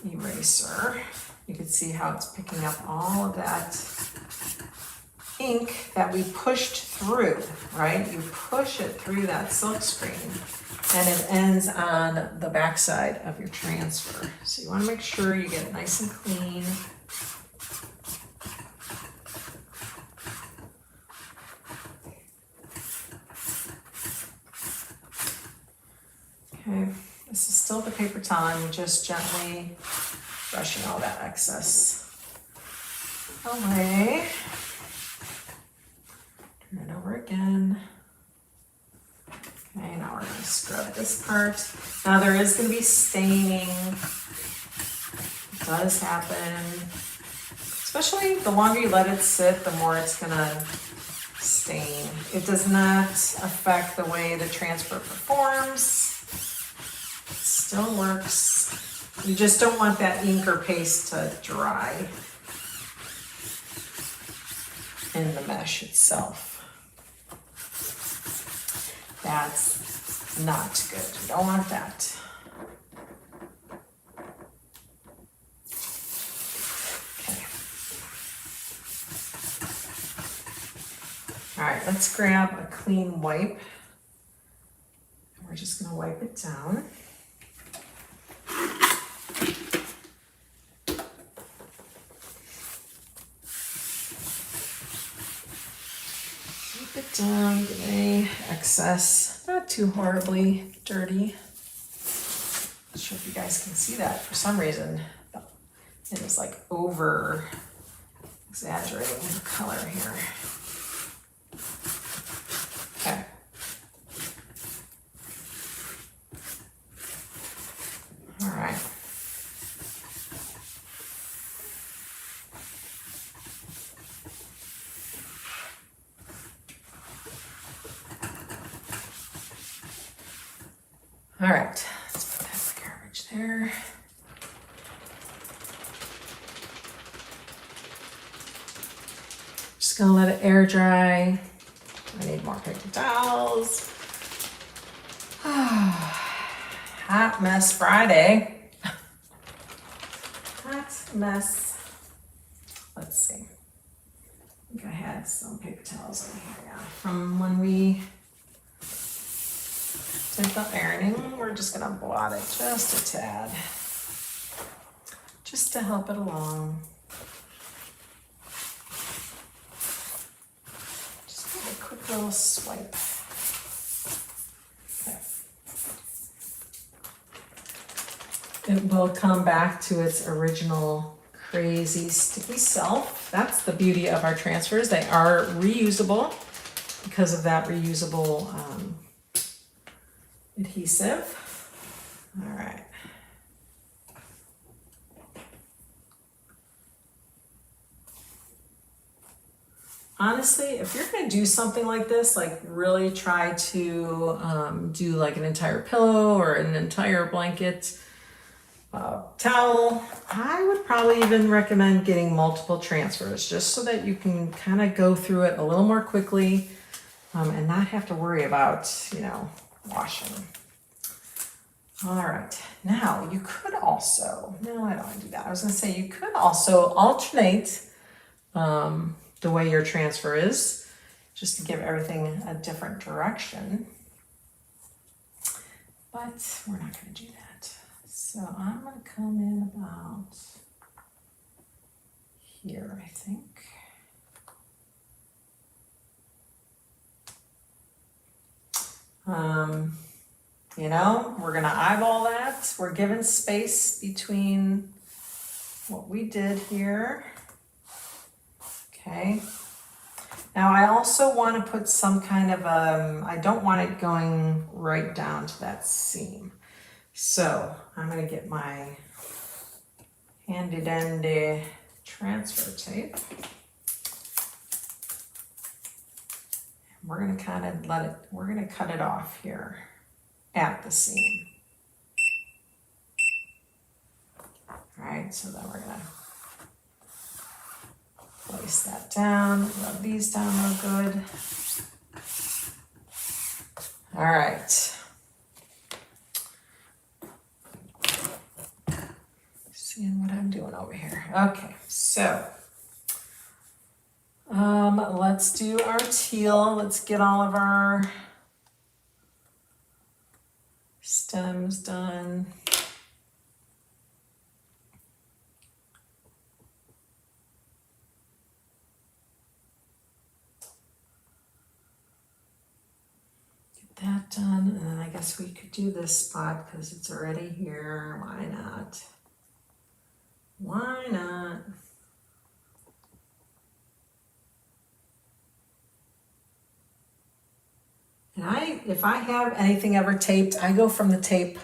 eraser. You can see how it's picking up all of that ink that we pushed through, right? You push it through that silk screen and it ends on the back side of your transfer. So you want to make sure you get it nice and clean. Okay, this is still the paper towel. I'm just gently brushing all that excess away. Turn it over again. Okay, now we're going to scrub this part. Now there is going to be staining. It does happen. Especially the longer you let it sit, the more it's going to stain. It does not affect the way the transfer performs. It still works. You just don't want that ink or paste to dry in the mesh itself. That's not good. You don't want that. Okay. All right, let's grab a clean wipe. We're just going to wipe it down. Wipe it down, get any excess, not too horribly dirty. Not sure if you guys can see that for some reason. It is like over exaggerating the color here. Okay. All right. All right, let's put that in the garbage there. Just gonna let it air dry. I need more paper towels. Hot mess Friday. Hot mess. Let's see. I think I had some paper towels in here, yeah, from when we did the ironing. We're just gonna blot it just a tad, just to help it along. Just give it a quick little swipe. Okay. It will come back to its original crazy sticky self. That's the beauty of our transfers. They are reusable because of that reusable adhesive. All right. Honestly, if you're going to do something like this, like really try to do like an entire pillow or an entire blanket towel, I would probably even recommend getting multiple transfers just so that you can kind of go through it a little more quickly and not have to worry about, you know, washing. All right, now you could also, no, I don't want to do that. I was going to say you could also alternate the way your transfer is, just to give everything a different direction. But we're not going to do that. So I'm going to come in about here, I think. You know, we're going to eyeball that. We're giving space between what we did here. Okay. Now I also want to put some kind of, I don't want it going right down to that seam. So I'm going to get my handy dandy transfer tape. We're going to kind of let it, we're going to cut it off here at the seam. All right, so then we're going to place that down, rub these down real good. All right. Seeing what I'm doing over here. Okay, so let's do our teal. Let's get all of our stems done. Get that done, and then I guess we could do this spot because it's already here. Why not? Why not? And if I have anything ever taped, I go from the tape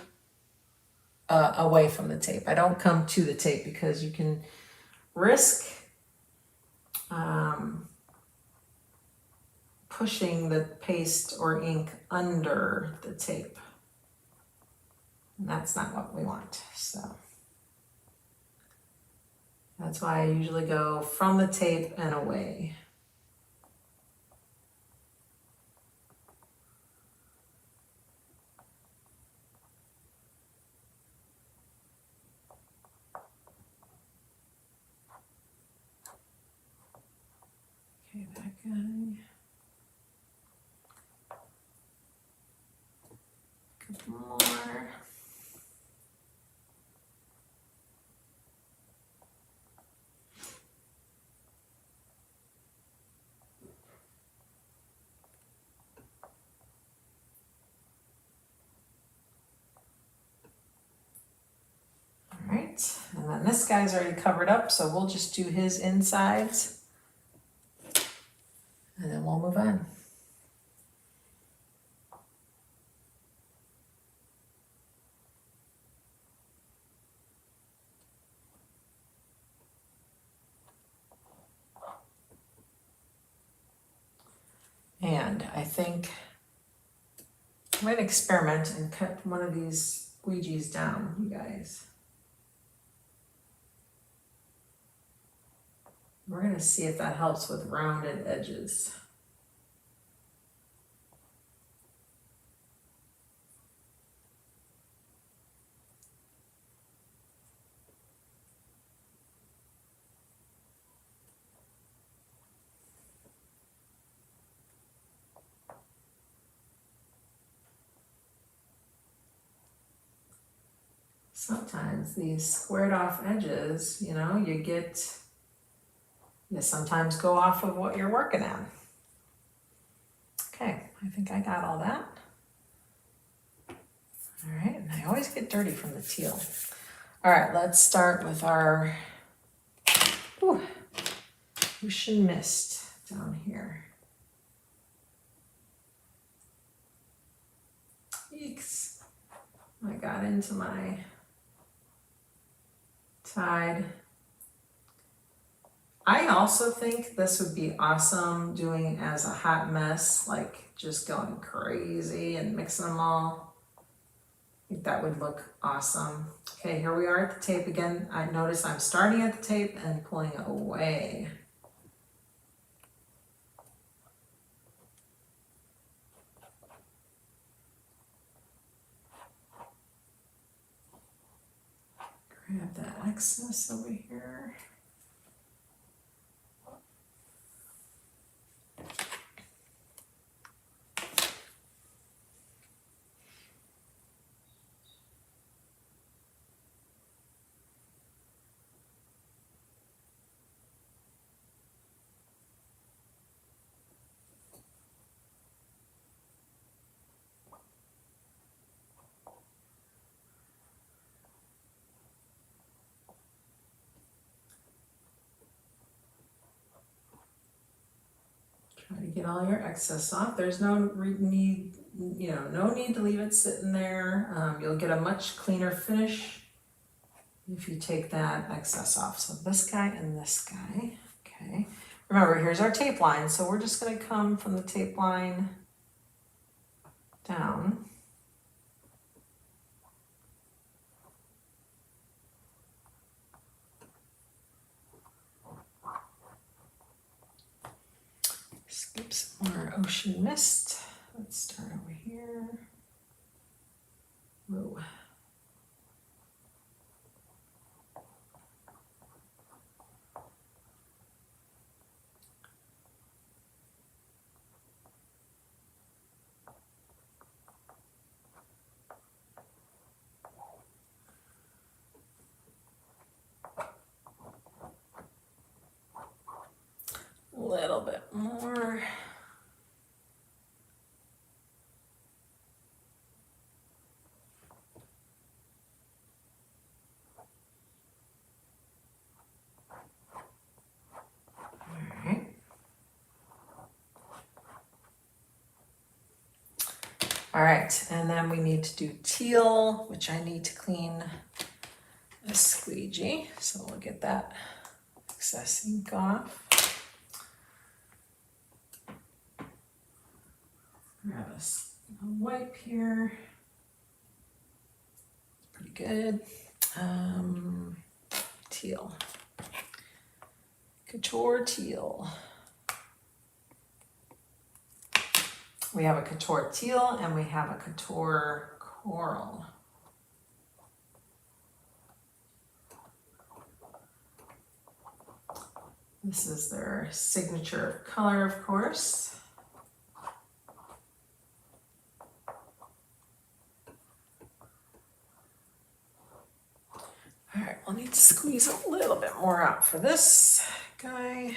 away from the tape. I don't come to the tape because you can risk pushing the paste or ink under the tape. And that's not what we want. So that's why I usually go from the tape and away. Okay, that guy. Couple more. All right, and then this guy's already covered up, so we'll just do his insides, and then we'll move on. And I think I'm going to experiment and cut one of these squeegees down, you guys. We're going to see if that helps with rounded edges. Sometimes these squared off edges, you know, you sometimes go off of what you're working on. Okay, I think I got all that. All right, and I always get dirty from the teal. All right, let's start with our ocean mist down here. Eeks, I got into my tide. I also think this would be awesome doing as a hot mess, like just going crazy and mixing them all. I think that would look awesome. Okay, here we are at the tape again. I notice I'm starting at the tape and pulling it away. Grab that excess over here. Try to get all your excess off. There's no need, no need to leave it sitting there. You'll get a much cleaner finish if you take that excess off. So this guy and this guy, okay. Remember, here's our tape line. So we're just gonna come from the tape line down. Skip some more ocean mist let's start over here. Whoa. A little bit more. All right, and then we need to do teal, which I need to clean a squeegee. So we'll get that excess ink off. Grab a wipe here. Pretty good. Teal. Couture teal. We have a couture teal and we have a couture coral. This is their signature color, of course. All right, we'll need to squeeze a little bit more out for this guy.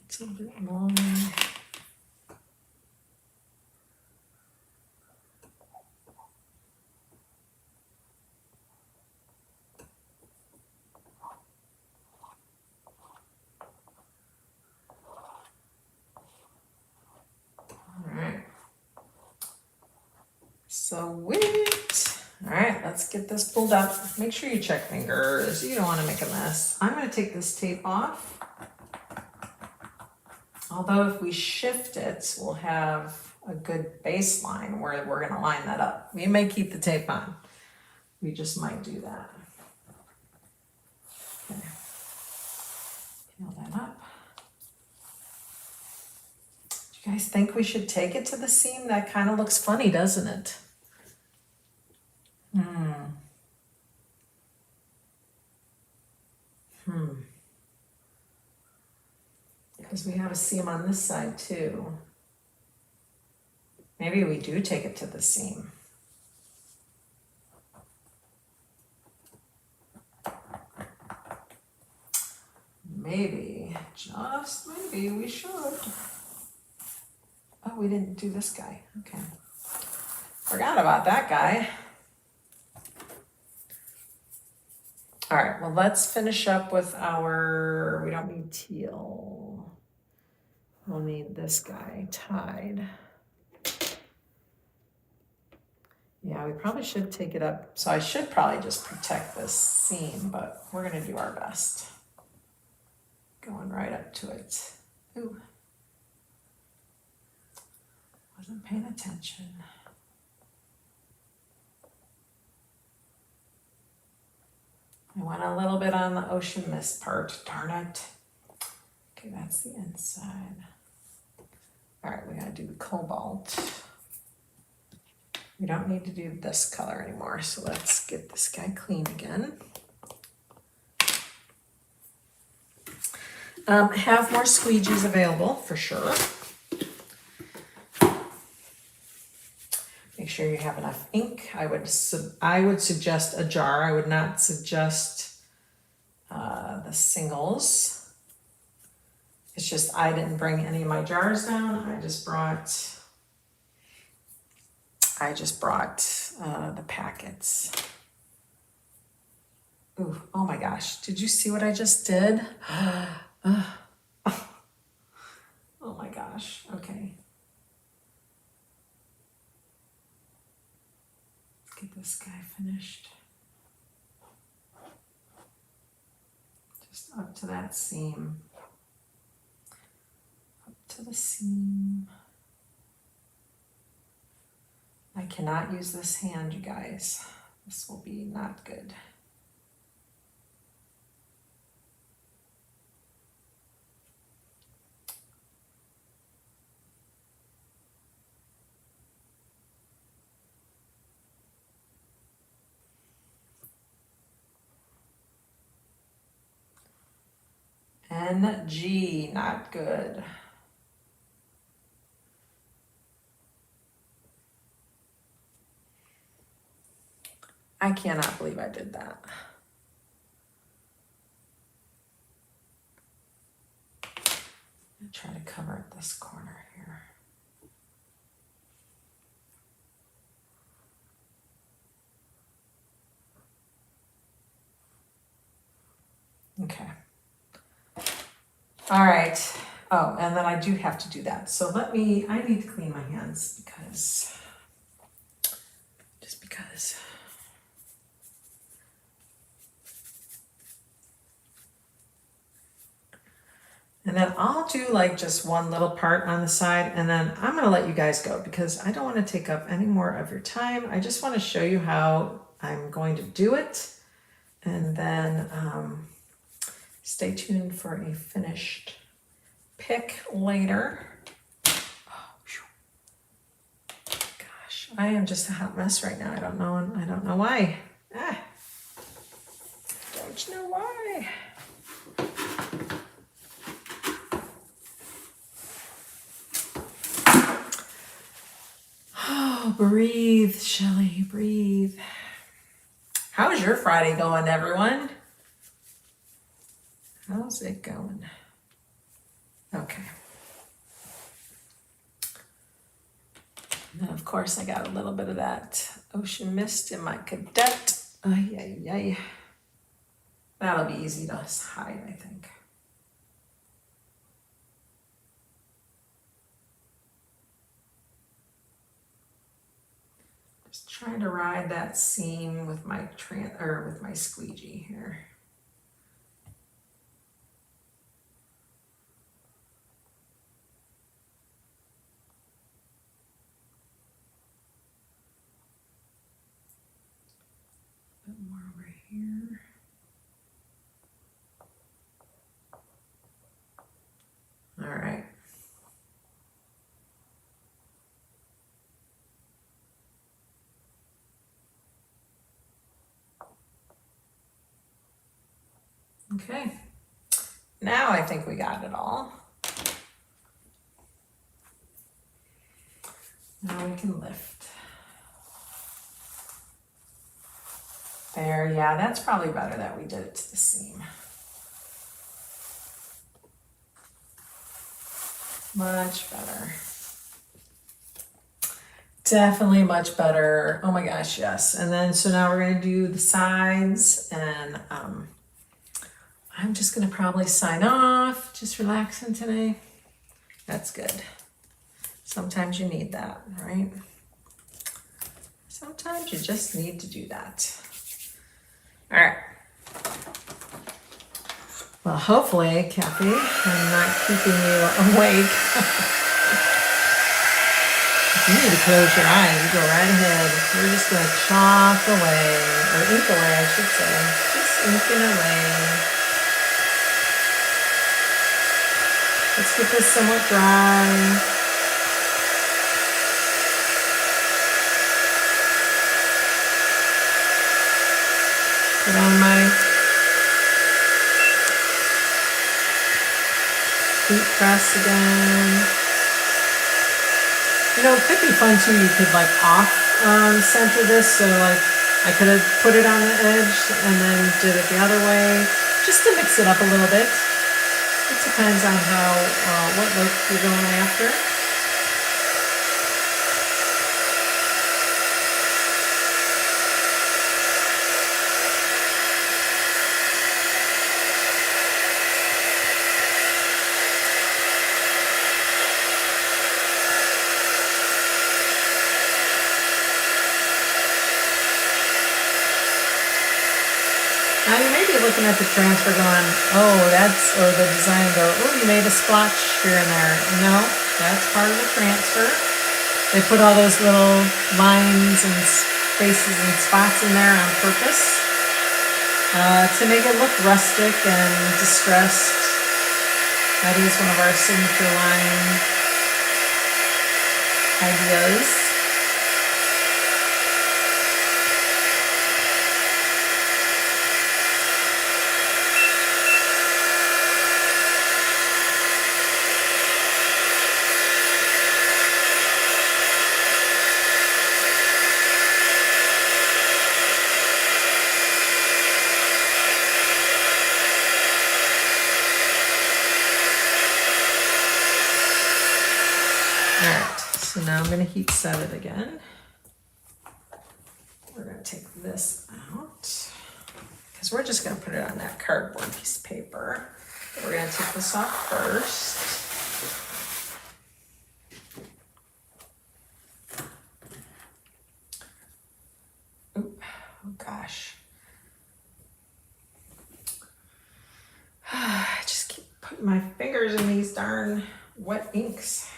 It's a bit long. Sweet. All right, let's get this pulled up. Make sure you check fingers. You don't want to make a mess. I'm going to take this tape off. Although if we shift it, we'll have a good baseline where we're going to line that up. We may keep the tape on. We just might do that. Okay. Peel that up. Do you guys think we should take it to the seam? That kind of looks funny, doesn't it? Because we have a seam on this side too. Maybe we do take it to the seam. Maybe, just maybe we should. Oh, we didn't do this guy. Okay. Forgot about that guy. All right, well, let's finish up with our, we don't need teal. We'll need this guy tied. Yeah, we probably should take it up. So I should probably just protect this seam, but we're gonna do our best. Going right up to it. Ooh. Wasn't paying attention. I went a little bit on the ocean mist part, darn it. Okay, that's the inside. All right, we gotta do the cobalt. We don't need to do this color anymore, so let's get this guy clean again. Have more squeegees available for sure. Make sure you have enough ink. I would suggest a jar. I would not suggest the singles. It's just I didn't bring any of my jars down. I just brought the packets. Ooh, oh my gosh! Did you see what I just did? Oh my gosh! Okay. Get this guy finished. Just up to that seam. to the seam. I cannot use this hand, you guys. This will be not good. NG, not good. I cannot believe I did that. I'm try to cover this corner here. Okay. All right. Oh, and then I do have to do that. So I need to clean my hands just because. And then I'll do like just one little part on the side, and then I'm gonna let you guys go because I don't want to take up any more of your time. I just want to show you how I'm going to do it. And then stay tuned for a finished pick later. Oh, gosh, I am just a hot mess right now. I don't know why. Don't know why. Oh, breathe, Shelly, breathe. How's your Friday going, everyone? How's it going? Okay. And then, of course, I got a little bit of that ocean mist in my cadet. Ay, ay, ay. That'll be easy to hide, I think. Just trying to ride that seam with my with my squeegee here. A bit more over here. All right. Okay, now I think we got it all. Now we can lift. There, yeah, that's probably better that we did it to the seam. Much better. Definitely much better. Oh my gosh, yes. And then, so now we're gonna do the sides, and I'm just gonna probably sign off, just relaxing today. That's good. Sometimes you need that, right? Sometimes you just need to do that. All right. Well, hopefully, Kathy, I'm not keeping you awake. If you need to close your eyes, you go right ahead. We're just gonna chalk away, or ink away, I should say. Just inking away. Let's get this somewhat dry. Put on my heat press again. You know, it could be fun too. You could like off center this, so like I could have put it on the edge and then did it the other way, just to mix it up a little bit. It depends on how what look you're going after. Now you may be be looking at the transfer going, oh, that's, or the design go, oh, you made a splotch here and there. No, that's part of the transfer. They put all those little lines and spaces and spots in there on purpose to make it look rustic and distressed. That is one of our signature line ideas. So now I'm going to heat set it again. We're going to take this out because we're just going to put it on that cardboard piece of paper. We're going to take this off first. Oop, oh gosh. I just keep putting my fingers in these darn wet inks.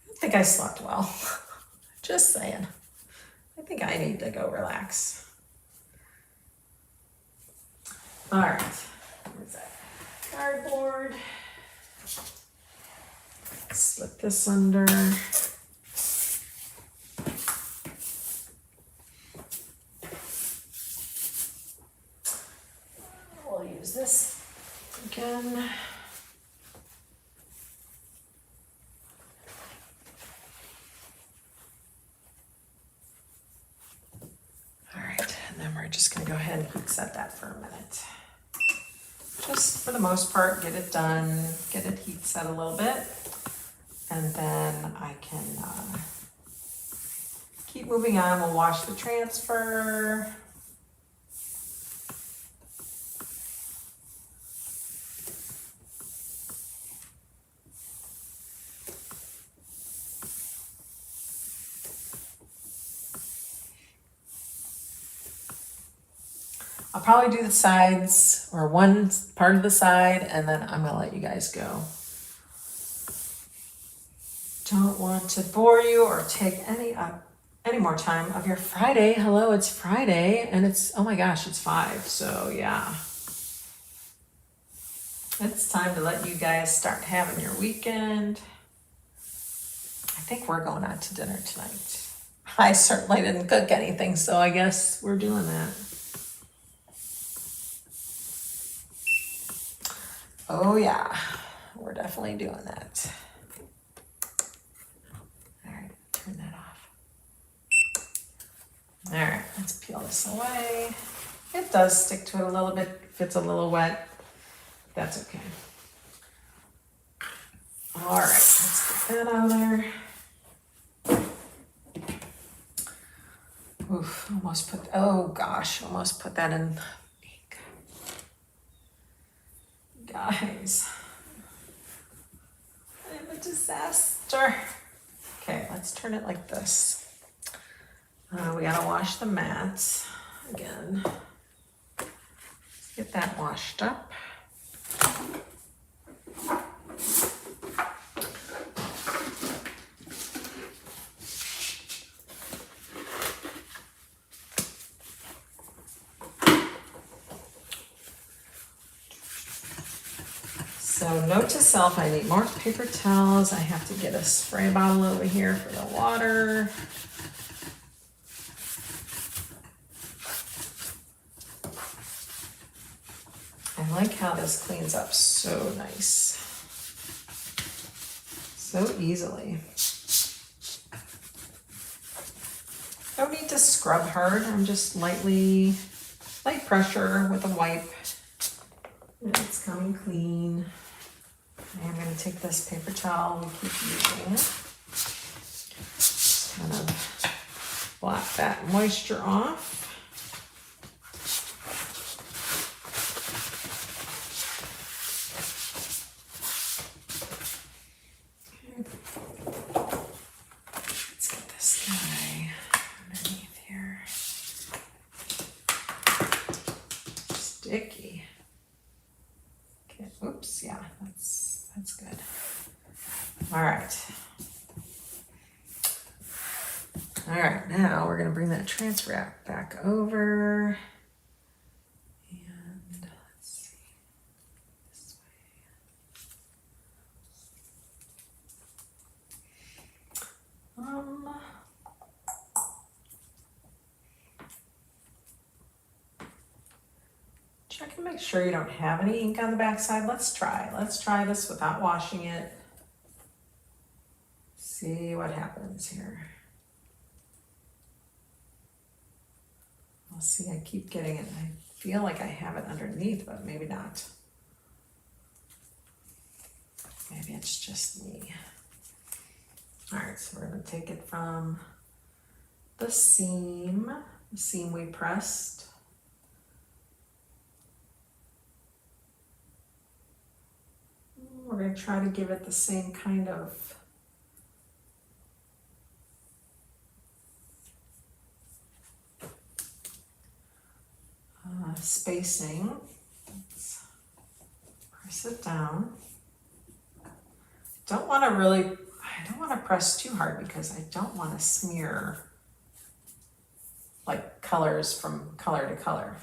I think I slept well. Just saying. I think I need to go relax. All right. Where's that? Cardboard. Slip this under. We'll use this again. Just going to go ahead and heat set that for a minute. Just for the most part, get it done, get it heat set a little bit, and then I can keep moving on. We'll wash the transfer. I'll probably do the sides or one part of the side, and then I'm gonna let you guys go. Don't want to bore you or take any more time of your Friday. Hello, it's Friday, and it's, oh my gosh, it's 5. So yeah, it's time to let you guys start having your weekend. I think we're going out to dinner tonight. I certainly didn't cook anything, so I guess we're doing that. Oh yeah, we're definitely doing that. All right, turn that off. All right, let's peel this away. It does stick to it a little bit if it's a little wet. That's okay. All right, let's get that out of there. Oof, almost put, oh gosh, almost put that in. Guys, I'm a disaster. Okay, let's turn it like this. We gotta wash the mats again. Let's get that washed up. So note to self, I need more paper towels. I have to get a spray bottle over here for the water. I like how this cleans up so nice. So easily. Don't need to scrub hard. I'm just light pressure with a wipe. And it's coming clean. I'm going to take this paper towel and keep using it. Just kind of blot that moisture off. Let's get this guy underneath here. sticky. Okay, oops, yeah, that's good. All right. All right, now we're gonna bring that transfer wrap back over. And let's see, this way. Check and make sure you don't have any ink on the back side. Let's try this without washing it. See what happens here. I'll see, I keep getting it. I feel like I have it underneath, but maybe not. Maybe it's just me. All right, so we're gonna take it from the seam we pressed. We're gonna try to give it the same kind of spacing. Let's press it down. I don't want to press too hard because I don't want to smear like colors from color to color.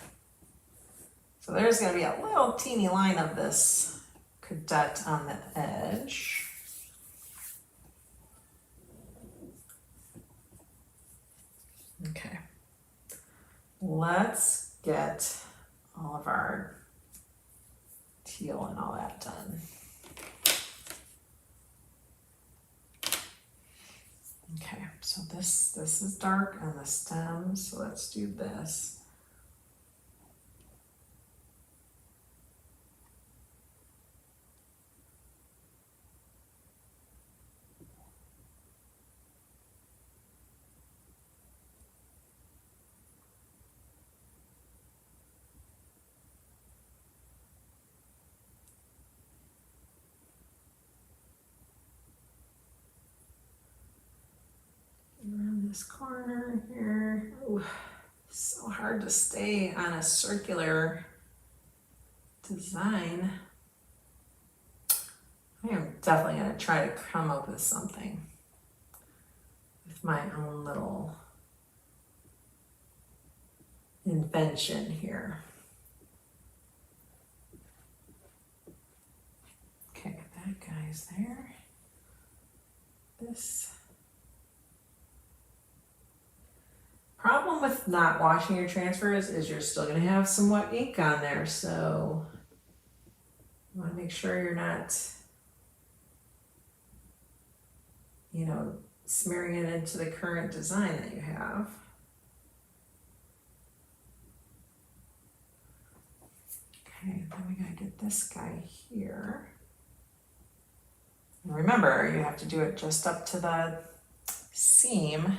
So there's going to be a little teeny line of this cadet on the edge. Okay, let's get all of our teal and all that done. Okay, so this is dark on the stem, so let's do this. Around this corner here. Ooh, so hard to stay on a circular design. I am definitely going to try to come up with something with my own little invention here. Okay, that guy's there. This. Problem with not washing your transfers is you're still going to have some wet ink on there, so you want to make sure you're not, you know, smearing it into the current design that you have. Okay, then we got to get this guy here. And remember, you have to do it just up to the seam,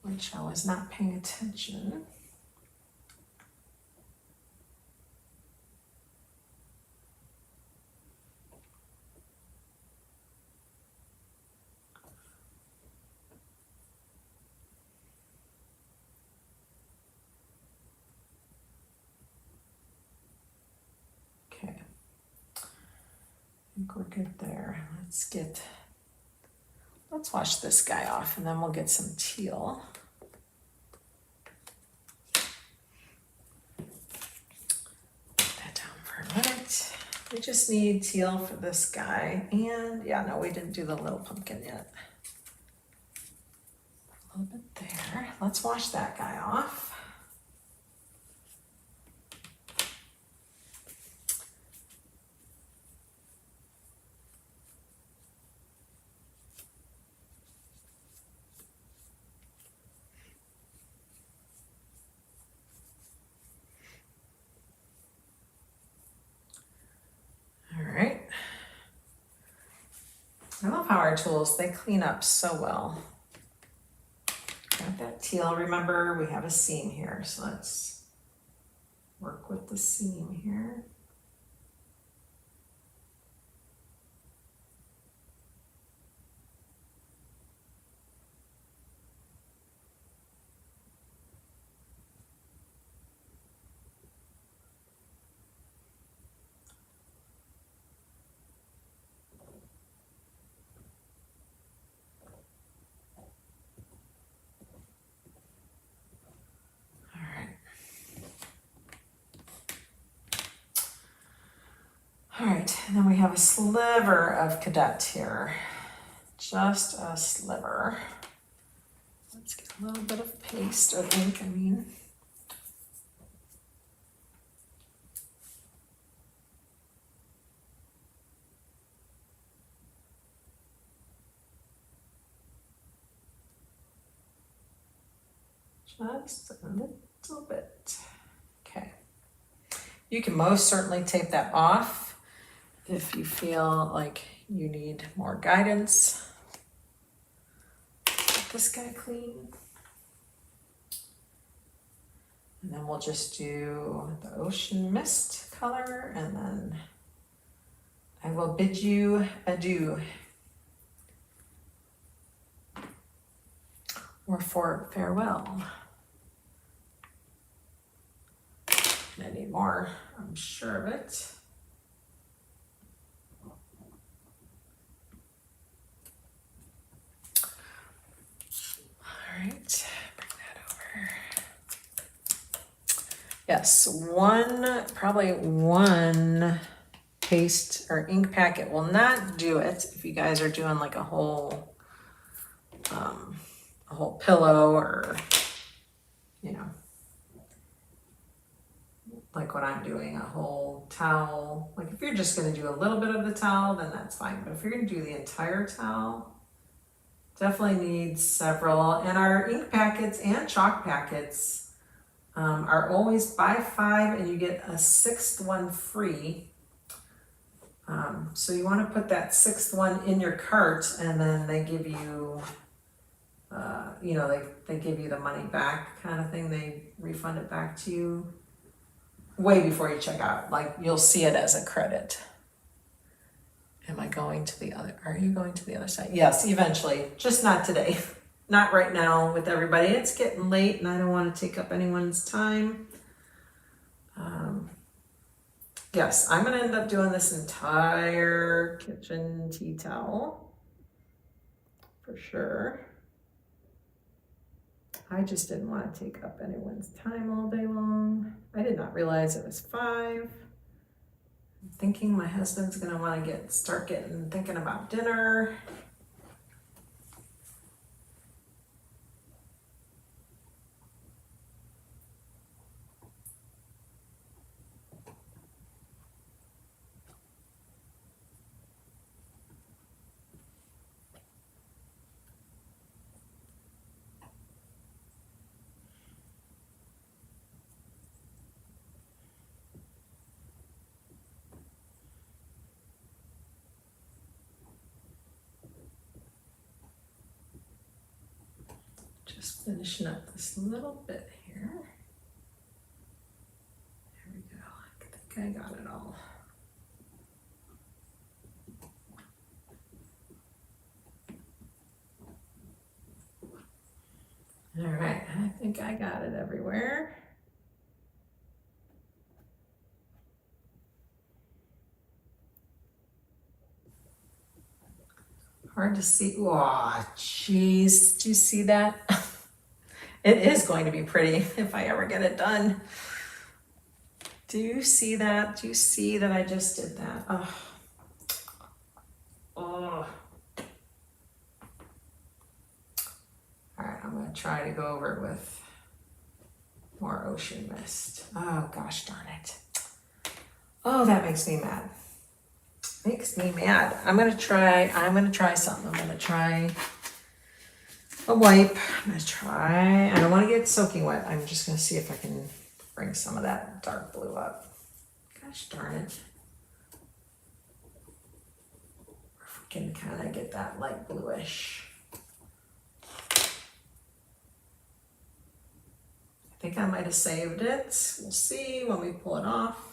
which I was not paying attention. Okay, I think we're good there. Let's wash this guy off and then we'll get some teal. Put that down for a minute. We just need teal for this guy. And yeah, no, we didn't do the little pumpkin yet. A little bit there. Let's wash that guy off. I love how our tools, they clean up so well. Got that teal. Remember, we have a seam here, so let's work with the seam here. right, and then we have a sliver of cadet here. Just a sliver. Let's get a little bit of paste, or ink, I mean. Just a little bit. Okay. You can most certainly tape that off if you feel like you need more guidance. Get this guy clean. And then we'll just do the ocean mist color, and then I will bid you adieu. Or for farewell. I need more, I'm sure of it. All right, bring that over. Yes, probably one paste or ink packet will not do it if you guys are doing like a whole pillow, or, you know, like what I'm doing, a whole towel. Like if you're just gonna do a little bit of the towel, then that's fine. But if you're gonna do the entire towel, definitely needs several. And our ink packets and chalk packets are always buy 5 and you get a 6th one free. So you wanna put that 6th one in your cart, and then they give you, you know, they give you the money back kind of thing. They refund it back to you way before you check out. Like you'll see it as a credit. Am I going to the other, are you going to the other side? Yes, eventually, just not today. Not right now with everybody. It's getting late and I don't want to take up anyone's time. Yes, I'm gonna end up doing this entire kitchen tea towel for sure. I just didn't want to take up anyone's time all day long. I did not realize it was 5. I'm thinking my husband's gonna want to start thinking about dinner. Just finishing up this little bit here. There we go. I think I got it all. All right, I think I got it everywhere. Hard to see. Oh, jeez. Do you see that? It is going to be pretty if I ever get it done. Do you see that? Do you see that I just did that? Oh. Oh. All right, I'm going to try to go over it with more ocean mist. Oh, gosh darn it. Oh, that makes me mad. Makes me mad. I'm gonna try something. I'm gonna try a wipe. I'm gonna try, I don't want to get soaking wet. I'm just gonna see if I can bring some of that dark blue up. Gosh darn it. Or if we can kind of get that light bluish. I think I might have saved it. We'll see when we pull it off.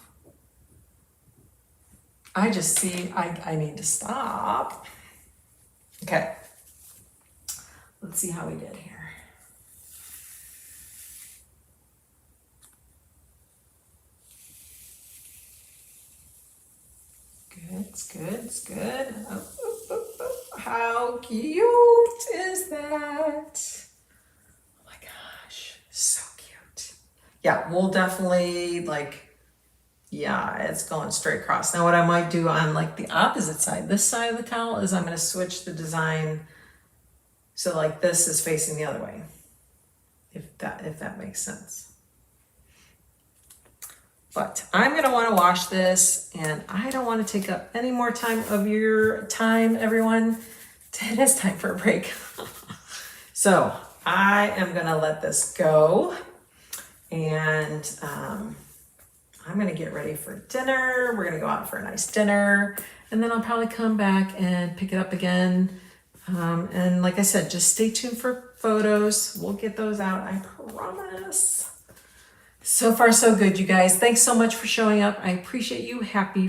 I just see, I need to stop. Okay. Let's see how we did here. Good, it's good, it's good. Oh, oh, oh, oh. How cute is that? Oh my gosh, so cute. Yeah, we'll definitely yeah, it's going straight across. Now what I might do on like the opposite side, this side of the towel, is I'm going to switch the design so like this is facing the other way, if that makes sense. But I'm going to want to wash this, and I don't want to take up any more time of your time, everyone. It is time for a break. So I am going to let this go, and I'm going to get ready for dinner. We're going to go out for a nice dinner, and then I'll probably come back and pick it up again. And like I said, just stay tuned for photos. We'll get those out, I promise. So far, so good, you guys. Thanks so much for showing up. I appreciate you. Happy